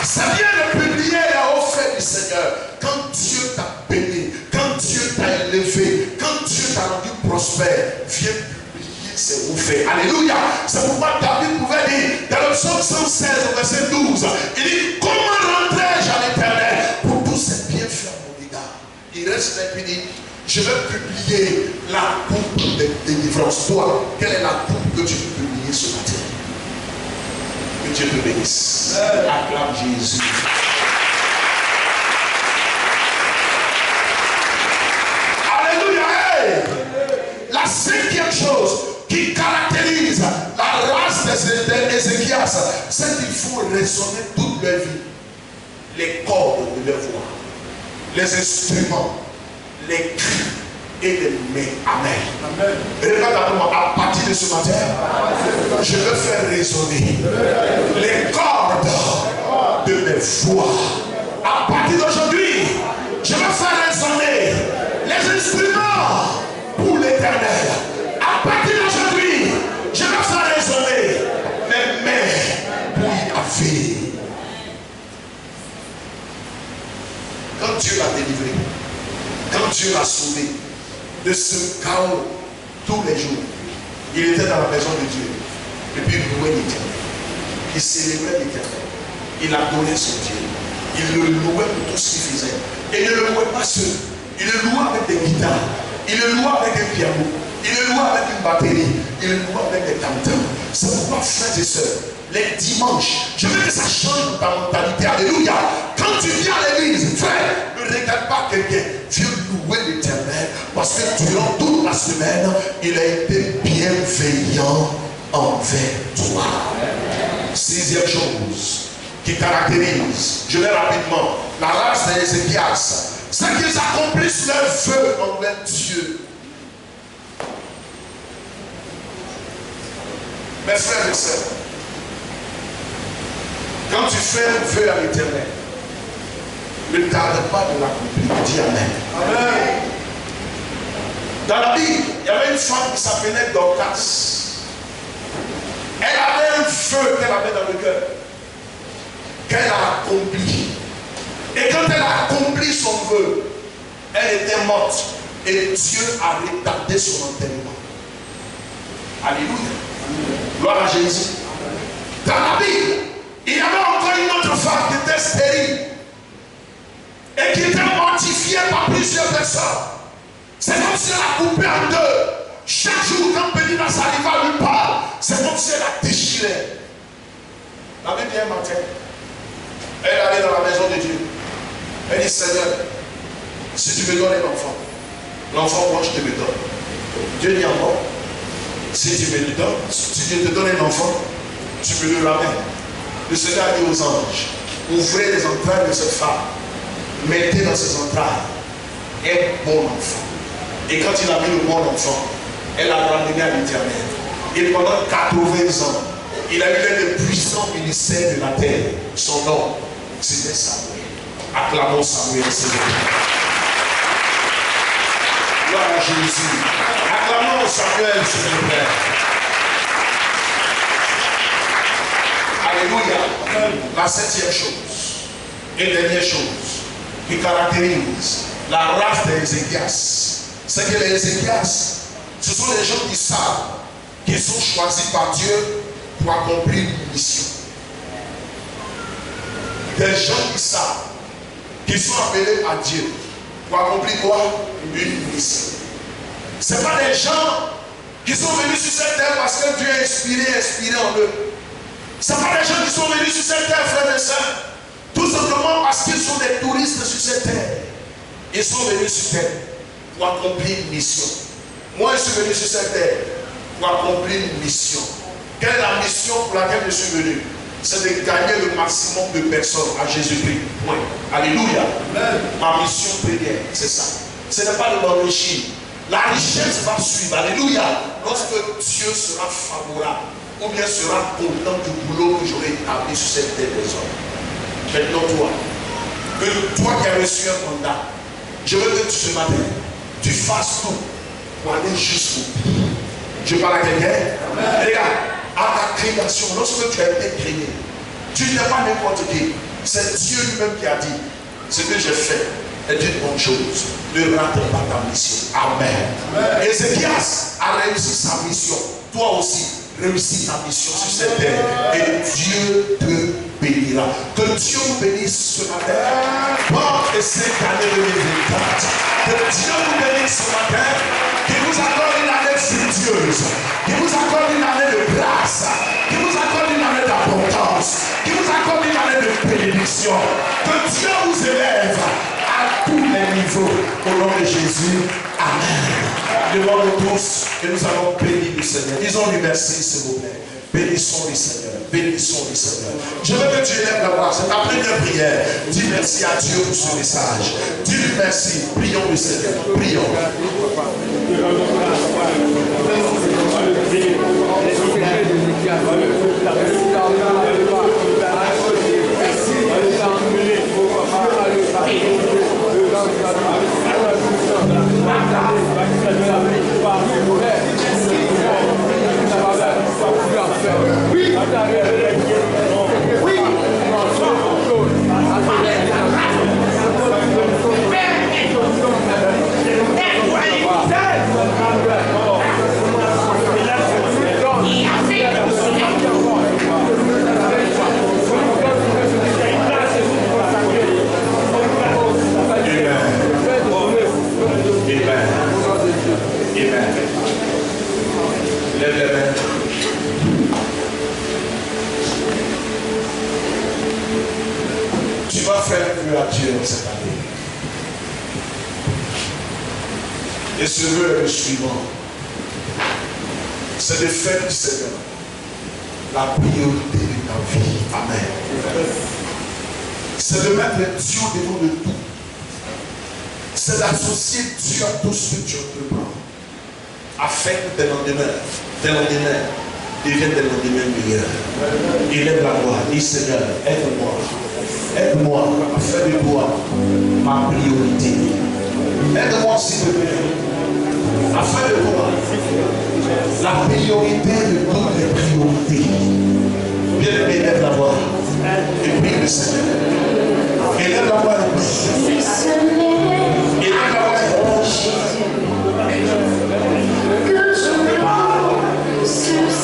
Ça vient de publier la haute fête du Seigneur. Quand Dieu t'a béni, quand Dieu t'a élevé, quand Dieu t'a rendu prospère, viens publier ses hauts faits. Alléluia. C'est pourquoi David pouvait dire dans le psaume 116 au verset 12, il dit, comment rentrais-je à l'Éternel pour tous ses bienfaits à mon égard? Il reste là et puis dit, je vais publier la coupe de délivrance. Toi, quelle est la coupe que tu peux publier ce matin? Que Dieu te bénisse. Acclame Jésus. Alléluia. Hey. La cinquième chose qui caractérise la race d'Ézéchias, c'est qu'il faut raisonner toute leur vie. Les cordes de leur voix, les instruments, les cris et les mains. Amen. Amen. Regarde après moi, à partir de ce matin, je veux faire résonner les cordes de mes voix. À partir d'aujourd'hui, je veux faire résonner les instruments pour l'Éternel. À partir d'aujourd'hui, je veux faire résonner mes mains pour Yahvé. Quand Dieu l'a délivré, quand Dieu l'a sauvé de ce chaos tous les jours, il était dans la maison de Dieu. Et puis il louait l'Éternel. Il célébrait l'Éternel. Il adorait son Dieu. Il le louait pour tout ce qu'il faisait. Et il ne le louait pas seul. Il le louait avec des guitares. Il le louait avec un piano. Il le louait avec une batterie. Il le louait avec des tam-tams. C'est pourquoi, frères et sœurs, les dimanches, je veux que ça change ta mentalité. Alléluia. Quand tu viens à l'église, frère, ne regarde pas quelqu'un. Viens louer l'Éternel. Parce que durant toute la semaine, il a été bienveillant envers toi. Sixième chose qui caractérise, je vais rapidement, la race d'Ézéchias, c'est qu'ils accomplissent leur vœu envers Dieu. Mes frères et sœurs, quand tu fais un vœu à l'Éternel, ne tarde pas de l'accomplir. Dis Amen. Amen. Dans la Bible, il y avait une femme qui s'appelait Dorcas. Elle avait un feu qu'elle avait dans le cœur, qu'elle a accompli. Et quand elle a accompli son vœu, elle était morte. Et Dieu a retardé son enterrement. Alléluia. Gloire à Jésus. Dans la Bible, il y avait encore une autre femme qui était stérile et qui était mortifiée par plusieurs personnes. C'est comme si elle a coupé en deux. Chaque jour, quand Pénina s'arriva à lui parle, c'est comme si elle a déchiré. La Bible dit un matin, elle allait dans la maison de Dieu. Elle dit, Seigneur, si tu me donnes un enfant, l'enfant, moi je te le donne. Dieu dit encore, si tu me le donnes, si Dieu te donne un enfant, tu me le ramènes. Le Seigneur a dit aux anges, ouvrez les entrailles de cette femme, mettez dans ses entrailles un bon enfant. Et quand il a mis le bon enfant, elle a ramené à l'Éternel. Et pendant 80 ans, il a eu l'un des puissants ministères de la terre. Son nom, c'était Samuel. Acclamons Samuel, Seigneur. Gloire à Jésus. Acclamons Samuel, Seigneur. Alléluia. La septième chose et dernière chose qui caractérise la race d'Ézéchias, c'est que les Ézéchias, ce sont les gens qui savent qu'ils sont choisis par Dieu pour accomplir une mission. Des gens qui savent qu'ils sont appelés par Dieu pour accomplir quoi? Une mission. Ce n'est pas des gens qui sont venus sur cette terre parce que Dieu a inspiré en eux. Ce n'est pas des gens qui sont venus sur cette terre, frères et sœurs, tout simplement parce qu'ils sont des touristes sur cette terre. Ils sont venus sur cette terre pour accomplir une mission. Moi, je suis venu sur cette terre pour accomplir une mission. Quelle est la mission pour laquelle je suis venu? C'est de gagner le maximum de personnes à Jésus-Christ. Point. Alléluia. Amen. Ma mission première, c'est ça. Ce n'est pas de m'enrichir. La richesse va suivre. Alléluia. Lorsque Dieu sera favorable, ou bien sera content du boulot que j'aurai établi sur cette terre des hommes. Maintenant, toi qui as reçu un mandat, je veux que ce matin, tu fasses tout pour aller jusqu'au bout. Je parle à quelqu'un. Regarde, à ta création, lorsque tu as été créé, tu n'es pas n'importe qui. C'est Dieu lui-même qui a dit, ce que j'ai fait est une bonne chose. Ne rate pas ta mission. Amen. Ézéchias a réussi sa mission. Toi aussi, réussis ta mission sur cette terre. Et Dieu te bénira. Que Dieu vous bénisse ce matin. Porte cette année 2024. Que Dieu vous bénisse ce matin. Qu'il vous accorde une année fructueuse. Qu'il vous accorde une année de grâce. Qu'il vous accorde une année d'abondance. Qu'il vous accorde une année de bénédiction. Que Dieu vous élève à tous les niveaux. Au nom de Jésus. Amen. Devant nous tous, que nous allons bénir le Seigneur. Disons-lui merci, s'il vous plaît. Bénissons le Seigneur. Bénissons le Seigneur. Je veux que tu élèves la voix. C'est ta première prière. Dis merci à Dieu pour ce message. Dis-lui merci. Prions le Seigneur. Prions. Tu vas faire vœu à Dieu cette année. Et ce vœu est le suivant. C'est de faire du Seigneur la priorité de ta ta vie. Amen. C'est de mettre Dieu devant le tout. C'est d'associer Dieu à tout ce que tu entreprends. Afin que tes lendemains deviennent des lendemains meilleurs. Élève la voix, dis Seigneur, aide-moi. Aide-moi à faire de toi ma priorité. Aide-moi s'il te plaît. À faire de toi la priorité de toutes les priorités. Bien-aimé, élève la voix. Et prie le Seigneur. Élève la voix et prie. Élève la voix et prie.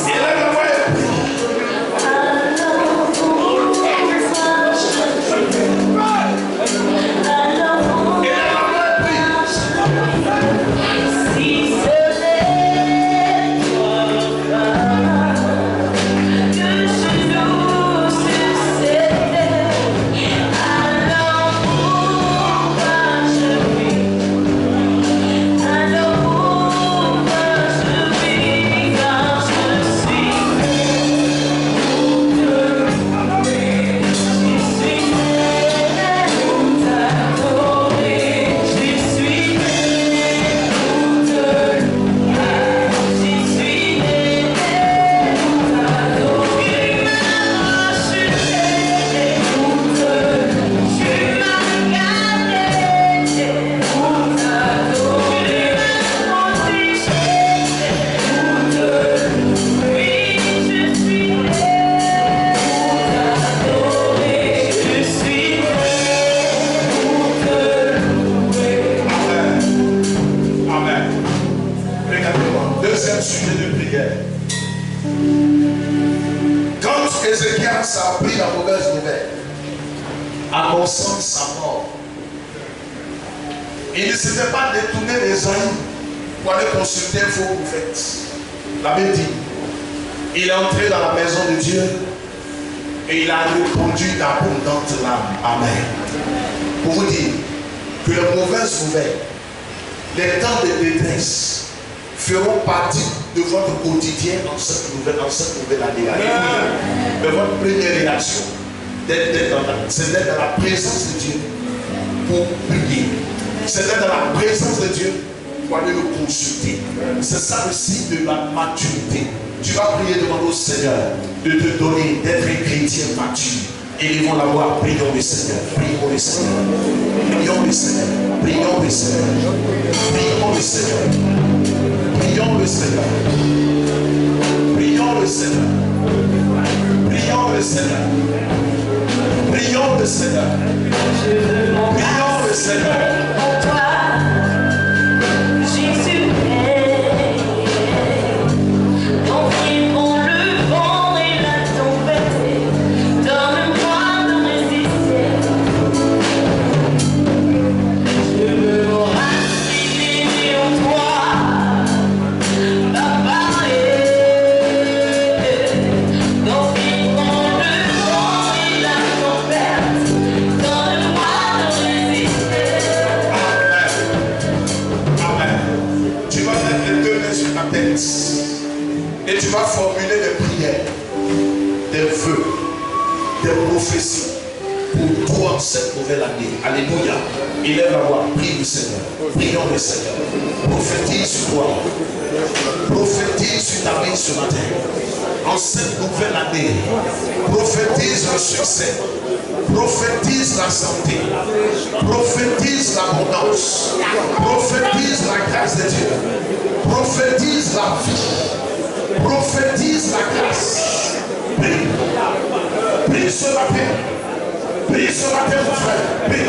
Élève la voix et prie. Il est entré dans la maison de Dieu et il a répondu d'abondantes larmes. Amen. Pour vous dire que les mauvaises nouvelles, les temps de détresse feront partie de votre quotidien dans cette nouvelle année. Mais votre première réaction, c'est d'être dans la présence de Dieu pour prier. C'est d'être dans la présence de Dieu pour aller le consulter. C'est ça le signe de la maturité. Tu vas prier, demander au Seigneur de te donner d'être un chrétien mature. Élevons la voix, prions le Seigneur, prions le Seigneur, prions le Seigneur, prions le Seigneur, prions le Seigneur, prions le Seigneur, prions le Seigneur, prions le Seigneur, prions le Seigneur, prions le Seigneur. Et tu vas formuler des prières, des vœux, des prophéties pour toi cette nouvelle année. Alléluia. Élève la voix, prie le Seigneur. Prions le Seigneur. Prophétise sur toi. Prophétise sur ta vie ce matin. En cette nouvelle année, prophétise le succès. Prophétise la santé. Prophétise l'abondance. Prophétise la grâce de Dieu. Prophétise la vie. Prophétise la grâce. Prie. Prie ce matin. Prie ce matin, mon frère. Prie.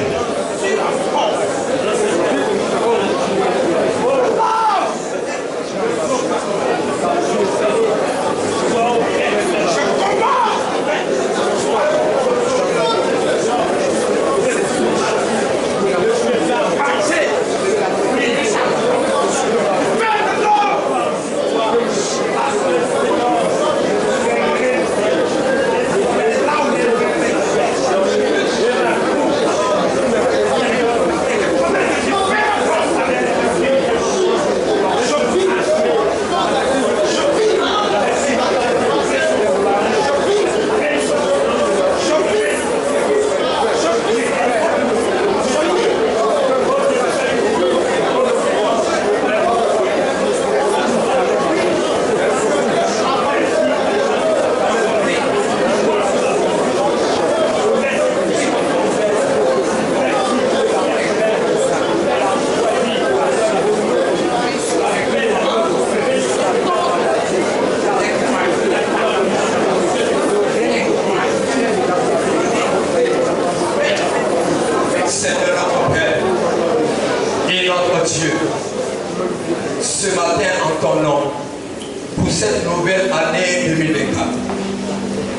cette nouvelle année 2024.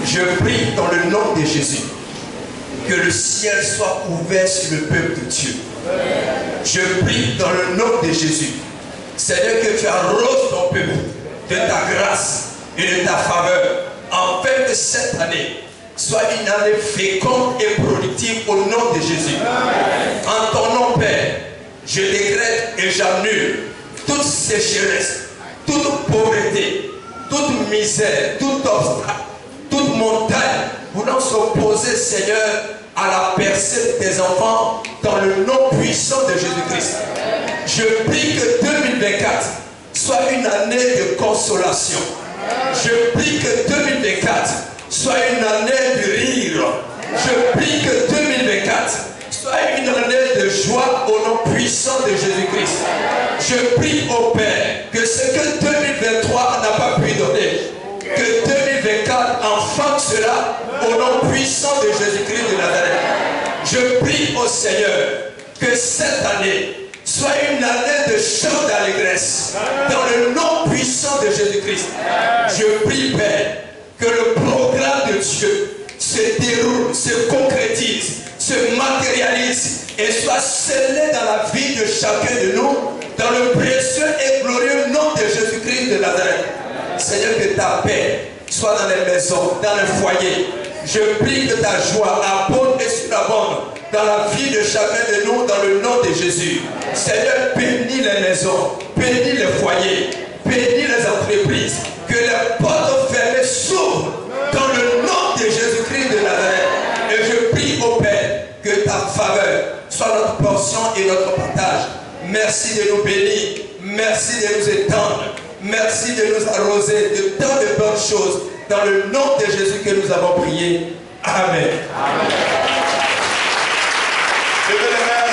Je prie dans le nom de Jésus que le ciel soit ouvert sur le peuple de Dieu. Je prie dans le nom de Jésus, Seigneur, que tu arroses ton peuple de ta grâce et de ta faveur, afin que cette année soit une année féconde et productive au nom de Jésus. En ton nom, Père, je décrète et j'annule toute sécheresse, toute pauvreté, toute misère, tout obstacle, toute montagne voulant s'opposer, Seigneur, à la percée de tes enfants dans le nom puissant de Jésus-Christ. Je prie que 2024 soit une année de consolation. Je prie que 2024 soit une année de rire. Je prie que 2024 soit une année de joie au nom puissant de Jésus-Christ. Je prie au Père que ce que 2023 n'a pas pu donner, que 2024 enfante cela au nom puissant de Jésus-Christ de Nazareth. Je prie au Seigneur que cette année soit une année de chant d'allégresse dans le nom puissant de Jésus-Christ. Je prie, Père, que le programme de Dieu se déroule, se concrétise, se matérialise et soit scellé dans la vie de chacun de nous, dans le précieux et glorieux nom de Jésus-Christ de Nazareth. Seigneur, que ta paix soit dans les maisons, dans les foyers. Je prie que ta joie abonde et surabonde dans la vie de chacun de nous, dans le nom de Jésus. Seigneur, bénis les maisons, bénis les foyers, bénis les entreprises, que les portes fermées s'ouvrent dans le nom de Jésus-Christ de Nazareth. Et je prie au Père que ta faveur soit notre portion et notre partage. Merci de nous bénir, merci de nous étendre, merci de nous arroser de tant de bonnes choses. Dans le nom de Jésus que nous avons prié. Amen. Amen. Levez les mains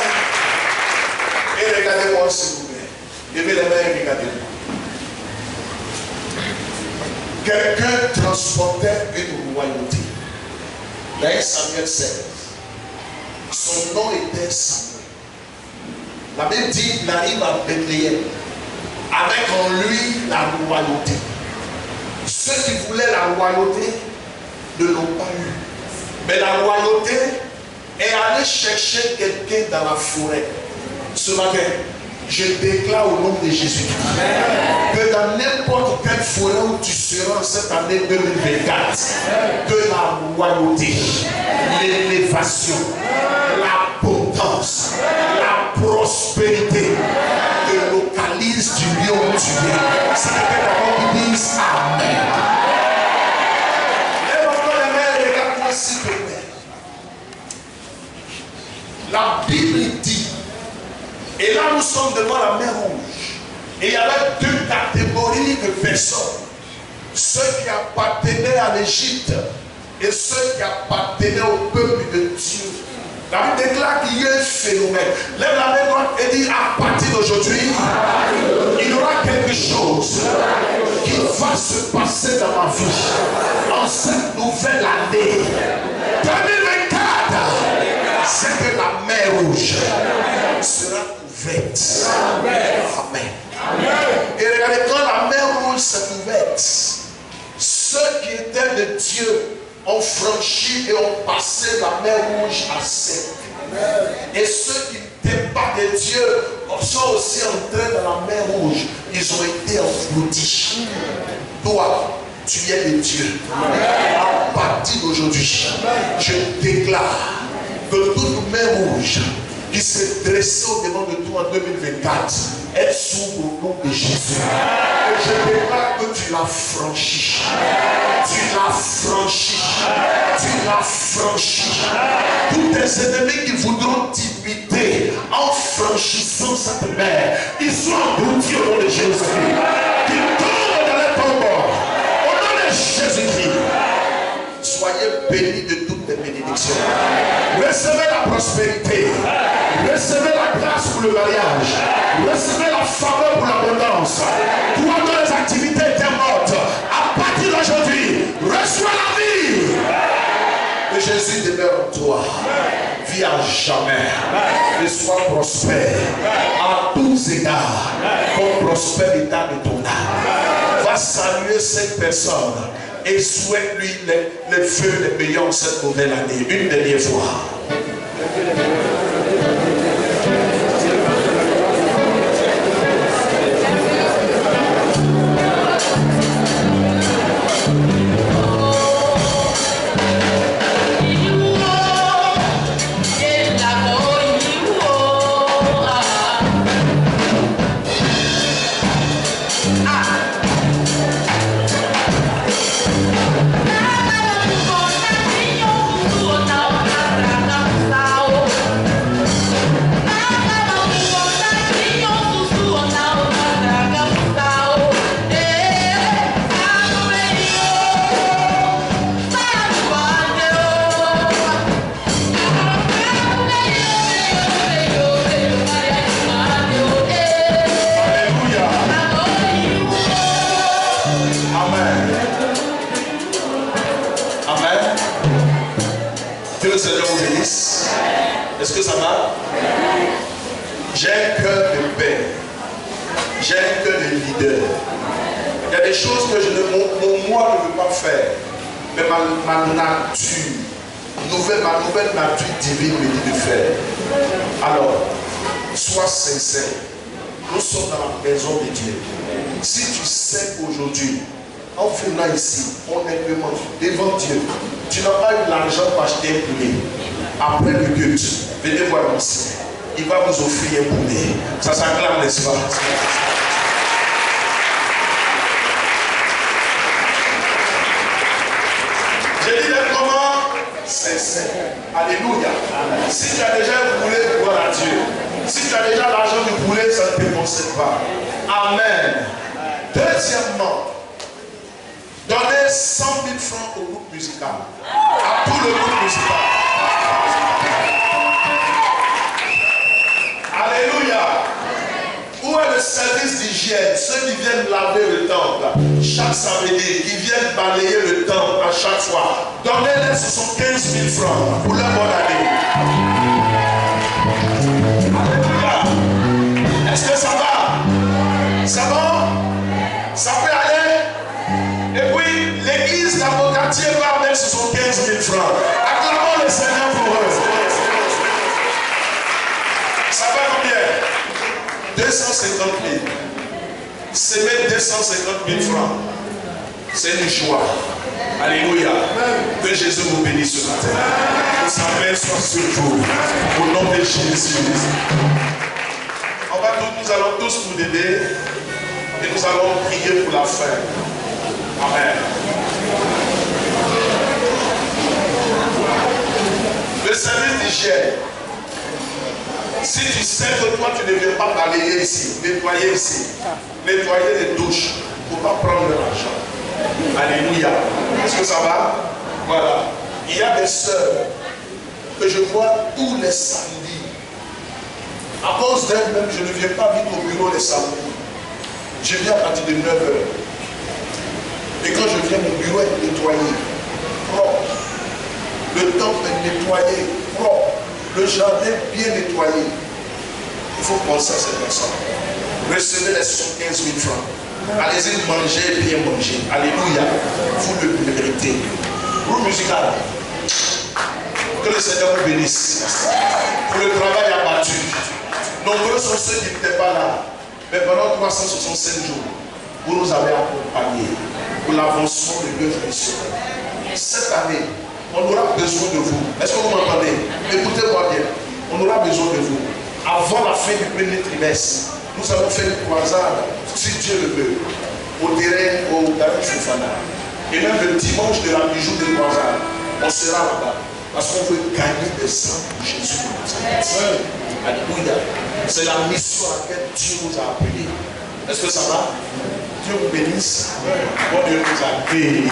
et regardez-moi s'il vous plaît. Levez les mains et regardez-moi. Quelqu'un transportait une royauté. Dans 1 Samuel 16. Son nom était Samuel. La Bible dit qu'il arrive à Bethléem avec en lui la royauté. Ceux qui voulaient la royauté ne l'ont pas eu. Mais la royauté est allée chercher quelqu'un dans la forêt. Ce matin, je déclare au nom de Jésus que dans n'importe quelle forêt où tu seras en cette année 2024, que la royauté, l'élévation, la potence, la prospérité te localise du lieu où tu es. C'est quelqu'un d'abord qui dise Amen. Lève encore les mains et regarde-moi s'il te plaît. La Bible dit, et là nous sommes devant la mer Rouge, et il y avait deux catégories de personnes, ceux qui appartenaient à l'Égypte et ceux qui appartenaient au peuple de Dieu. La Bible déclare qu'il y a un phénomène. Lève la main droite et dis à partir d'aujourd'hui, il y aura quelque chose qui va se passer dans ma vie en cette nouvelle année 2024. C'est que la mer Rouge sera ouverte. Amen. Et regardez, quand la mer Rouge s'est ouverte, ceux qui étaient de Dieu ont franchi et ont passé la mer Rouge à sec. Et ceux qui n'étaient pas de Dieu sont aussi entrés dans la mer Rouge. Ils ont été engloutis. Toi, tu es de Dieu. À partir d'aujourd'hui, je déclare que toute mer rouge qui s'est dressée au devant de toi en 2024, elle s'ouvre au nom de Jésus. Et je déclare que tu l'as franchi. Tu l'as franchi. Tu l'as franchi. Tous tes ennemis qui voudront t'imiter en franchissant cette mer, ils sont engloutis au nom de Jésus-Christ. Qu'ils tombent dans les tombeaux. Au nom de Jésus-Christ. Soyez bénis de toutes les bénédictions. Recevez la prospérité. Recevez la grâce pour le mariage. Recevez la faveur pour l'abondance. Toi dont les activités étaient mortes, à partir d'aujourd'hui, reçois la vie. Que Jésus demeure en toi. Vis à jamais. Et sois prospère à tous égards. Comme prospère l'état de ton âme. va saluer cette personne et souhaite-lui les vœux les meilleurs de cette nouvelle année. Une dernière fois. Est-ce que ça va? J'ai un cœur de paix. J'ai un cœur de leader. Il y a des choses que mon moi ne veut pas faire. Mais ma nature, ma nouvelle nature divine me dit de faire. Alors, sois sincère. Nous sommes dans la maison de Dieu. Si tu sais qu'aujourd'hui, en venant ici, honnêtement, devant Dieu, tu n'as pas eu l'argent pour acheter un poulet. Après le culte, venez voir l'ancien. Il va vous offrir un poulet. Ça s'acclame, n'est-ce pas? J'ai dit les comment? Sincère. Alléluia. Si tu as déjà un poulet, gloire à Dieu. Si tu as déjà l'argent du poulet, ça ne te concerne pas. Amen. Deuxièmement, donnez 100 000 francs au groupe musical. À tout le groupe musical. Alléluia. Où est le service d'hygiène? Ceux qui viennent laver le temple chaque samedi, qui viennent balayer le temple à chaque fois. Donnez-les 75 000 francs pour leur bonne année. Alléluia. Est-ce que ça va? Ça va? Ça peut aller? Et puis, l'église d'Avocatier va mettre 75 000 francs. Acclamons le Seigneur pour eux. Ça va combien? 250 000. C'est même 250 000 francs. C'est une joie. Alléluia. Que Jésus vous bénisse ce matin. Que sa main soit sur vous. Au nom de Jésus. Nous allons tous nous aider. Et nous allons prier pour la fin. Amen. Le service d'hygiène. Si tu sais que toi tu ne viens pas balayer ici, nettoyer ici, nettoyer les douches, pour ne pas prendre l'argent. Alléluia. Est-ce que ça va? Voilà. Il y a des sœurs que je vois tous les samedis. À cause d'elles-mêmes, je ne viens pas vite au bureau les samedis. Je viens à partir de 9h. Et quand je viens, mon bureau est nettoyé, propre. Le temple est nettoyé, propre. Le jardin bien nettoyé. Il faut penser à cette personne. Recevez les 75 000 francs. Allez-y manger et bien manger. Alléluia. Vous le méritez. Groupe musical. Que le Seigneur vous bénisse. Pour le travail abattu. Nombreux sont ceux qui n'étaient pas là. Mais pendant 365 jours, vous nous avez accompagnés pour l'avancement de l'œuvre missionnaire. Cette année, on aura besoin de vous. Est-ce que vous m'entendez? Écoutez-moi bien. On aura besoin de vous. Avant la fin du premier trimestre, nous allons faire une croisade, si Dieu le veut, au terrain, au David Fofana. Et même le dimanche de la bijou de croisade, on sera là-bas. Parce qu'on veut gagner des âmes pour Jésus. Alléluia. C'est la mission à laquelle Dieu nous a appelés. Est-ce que ça va? Dieu vous bénisse. Bon Dieu nous a bénis.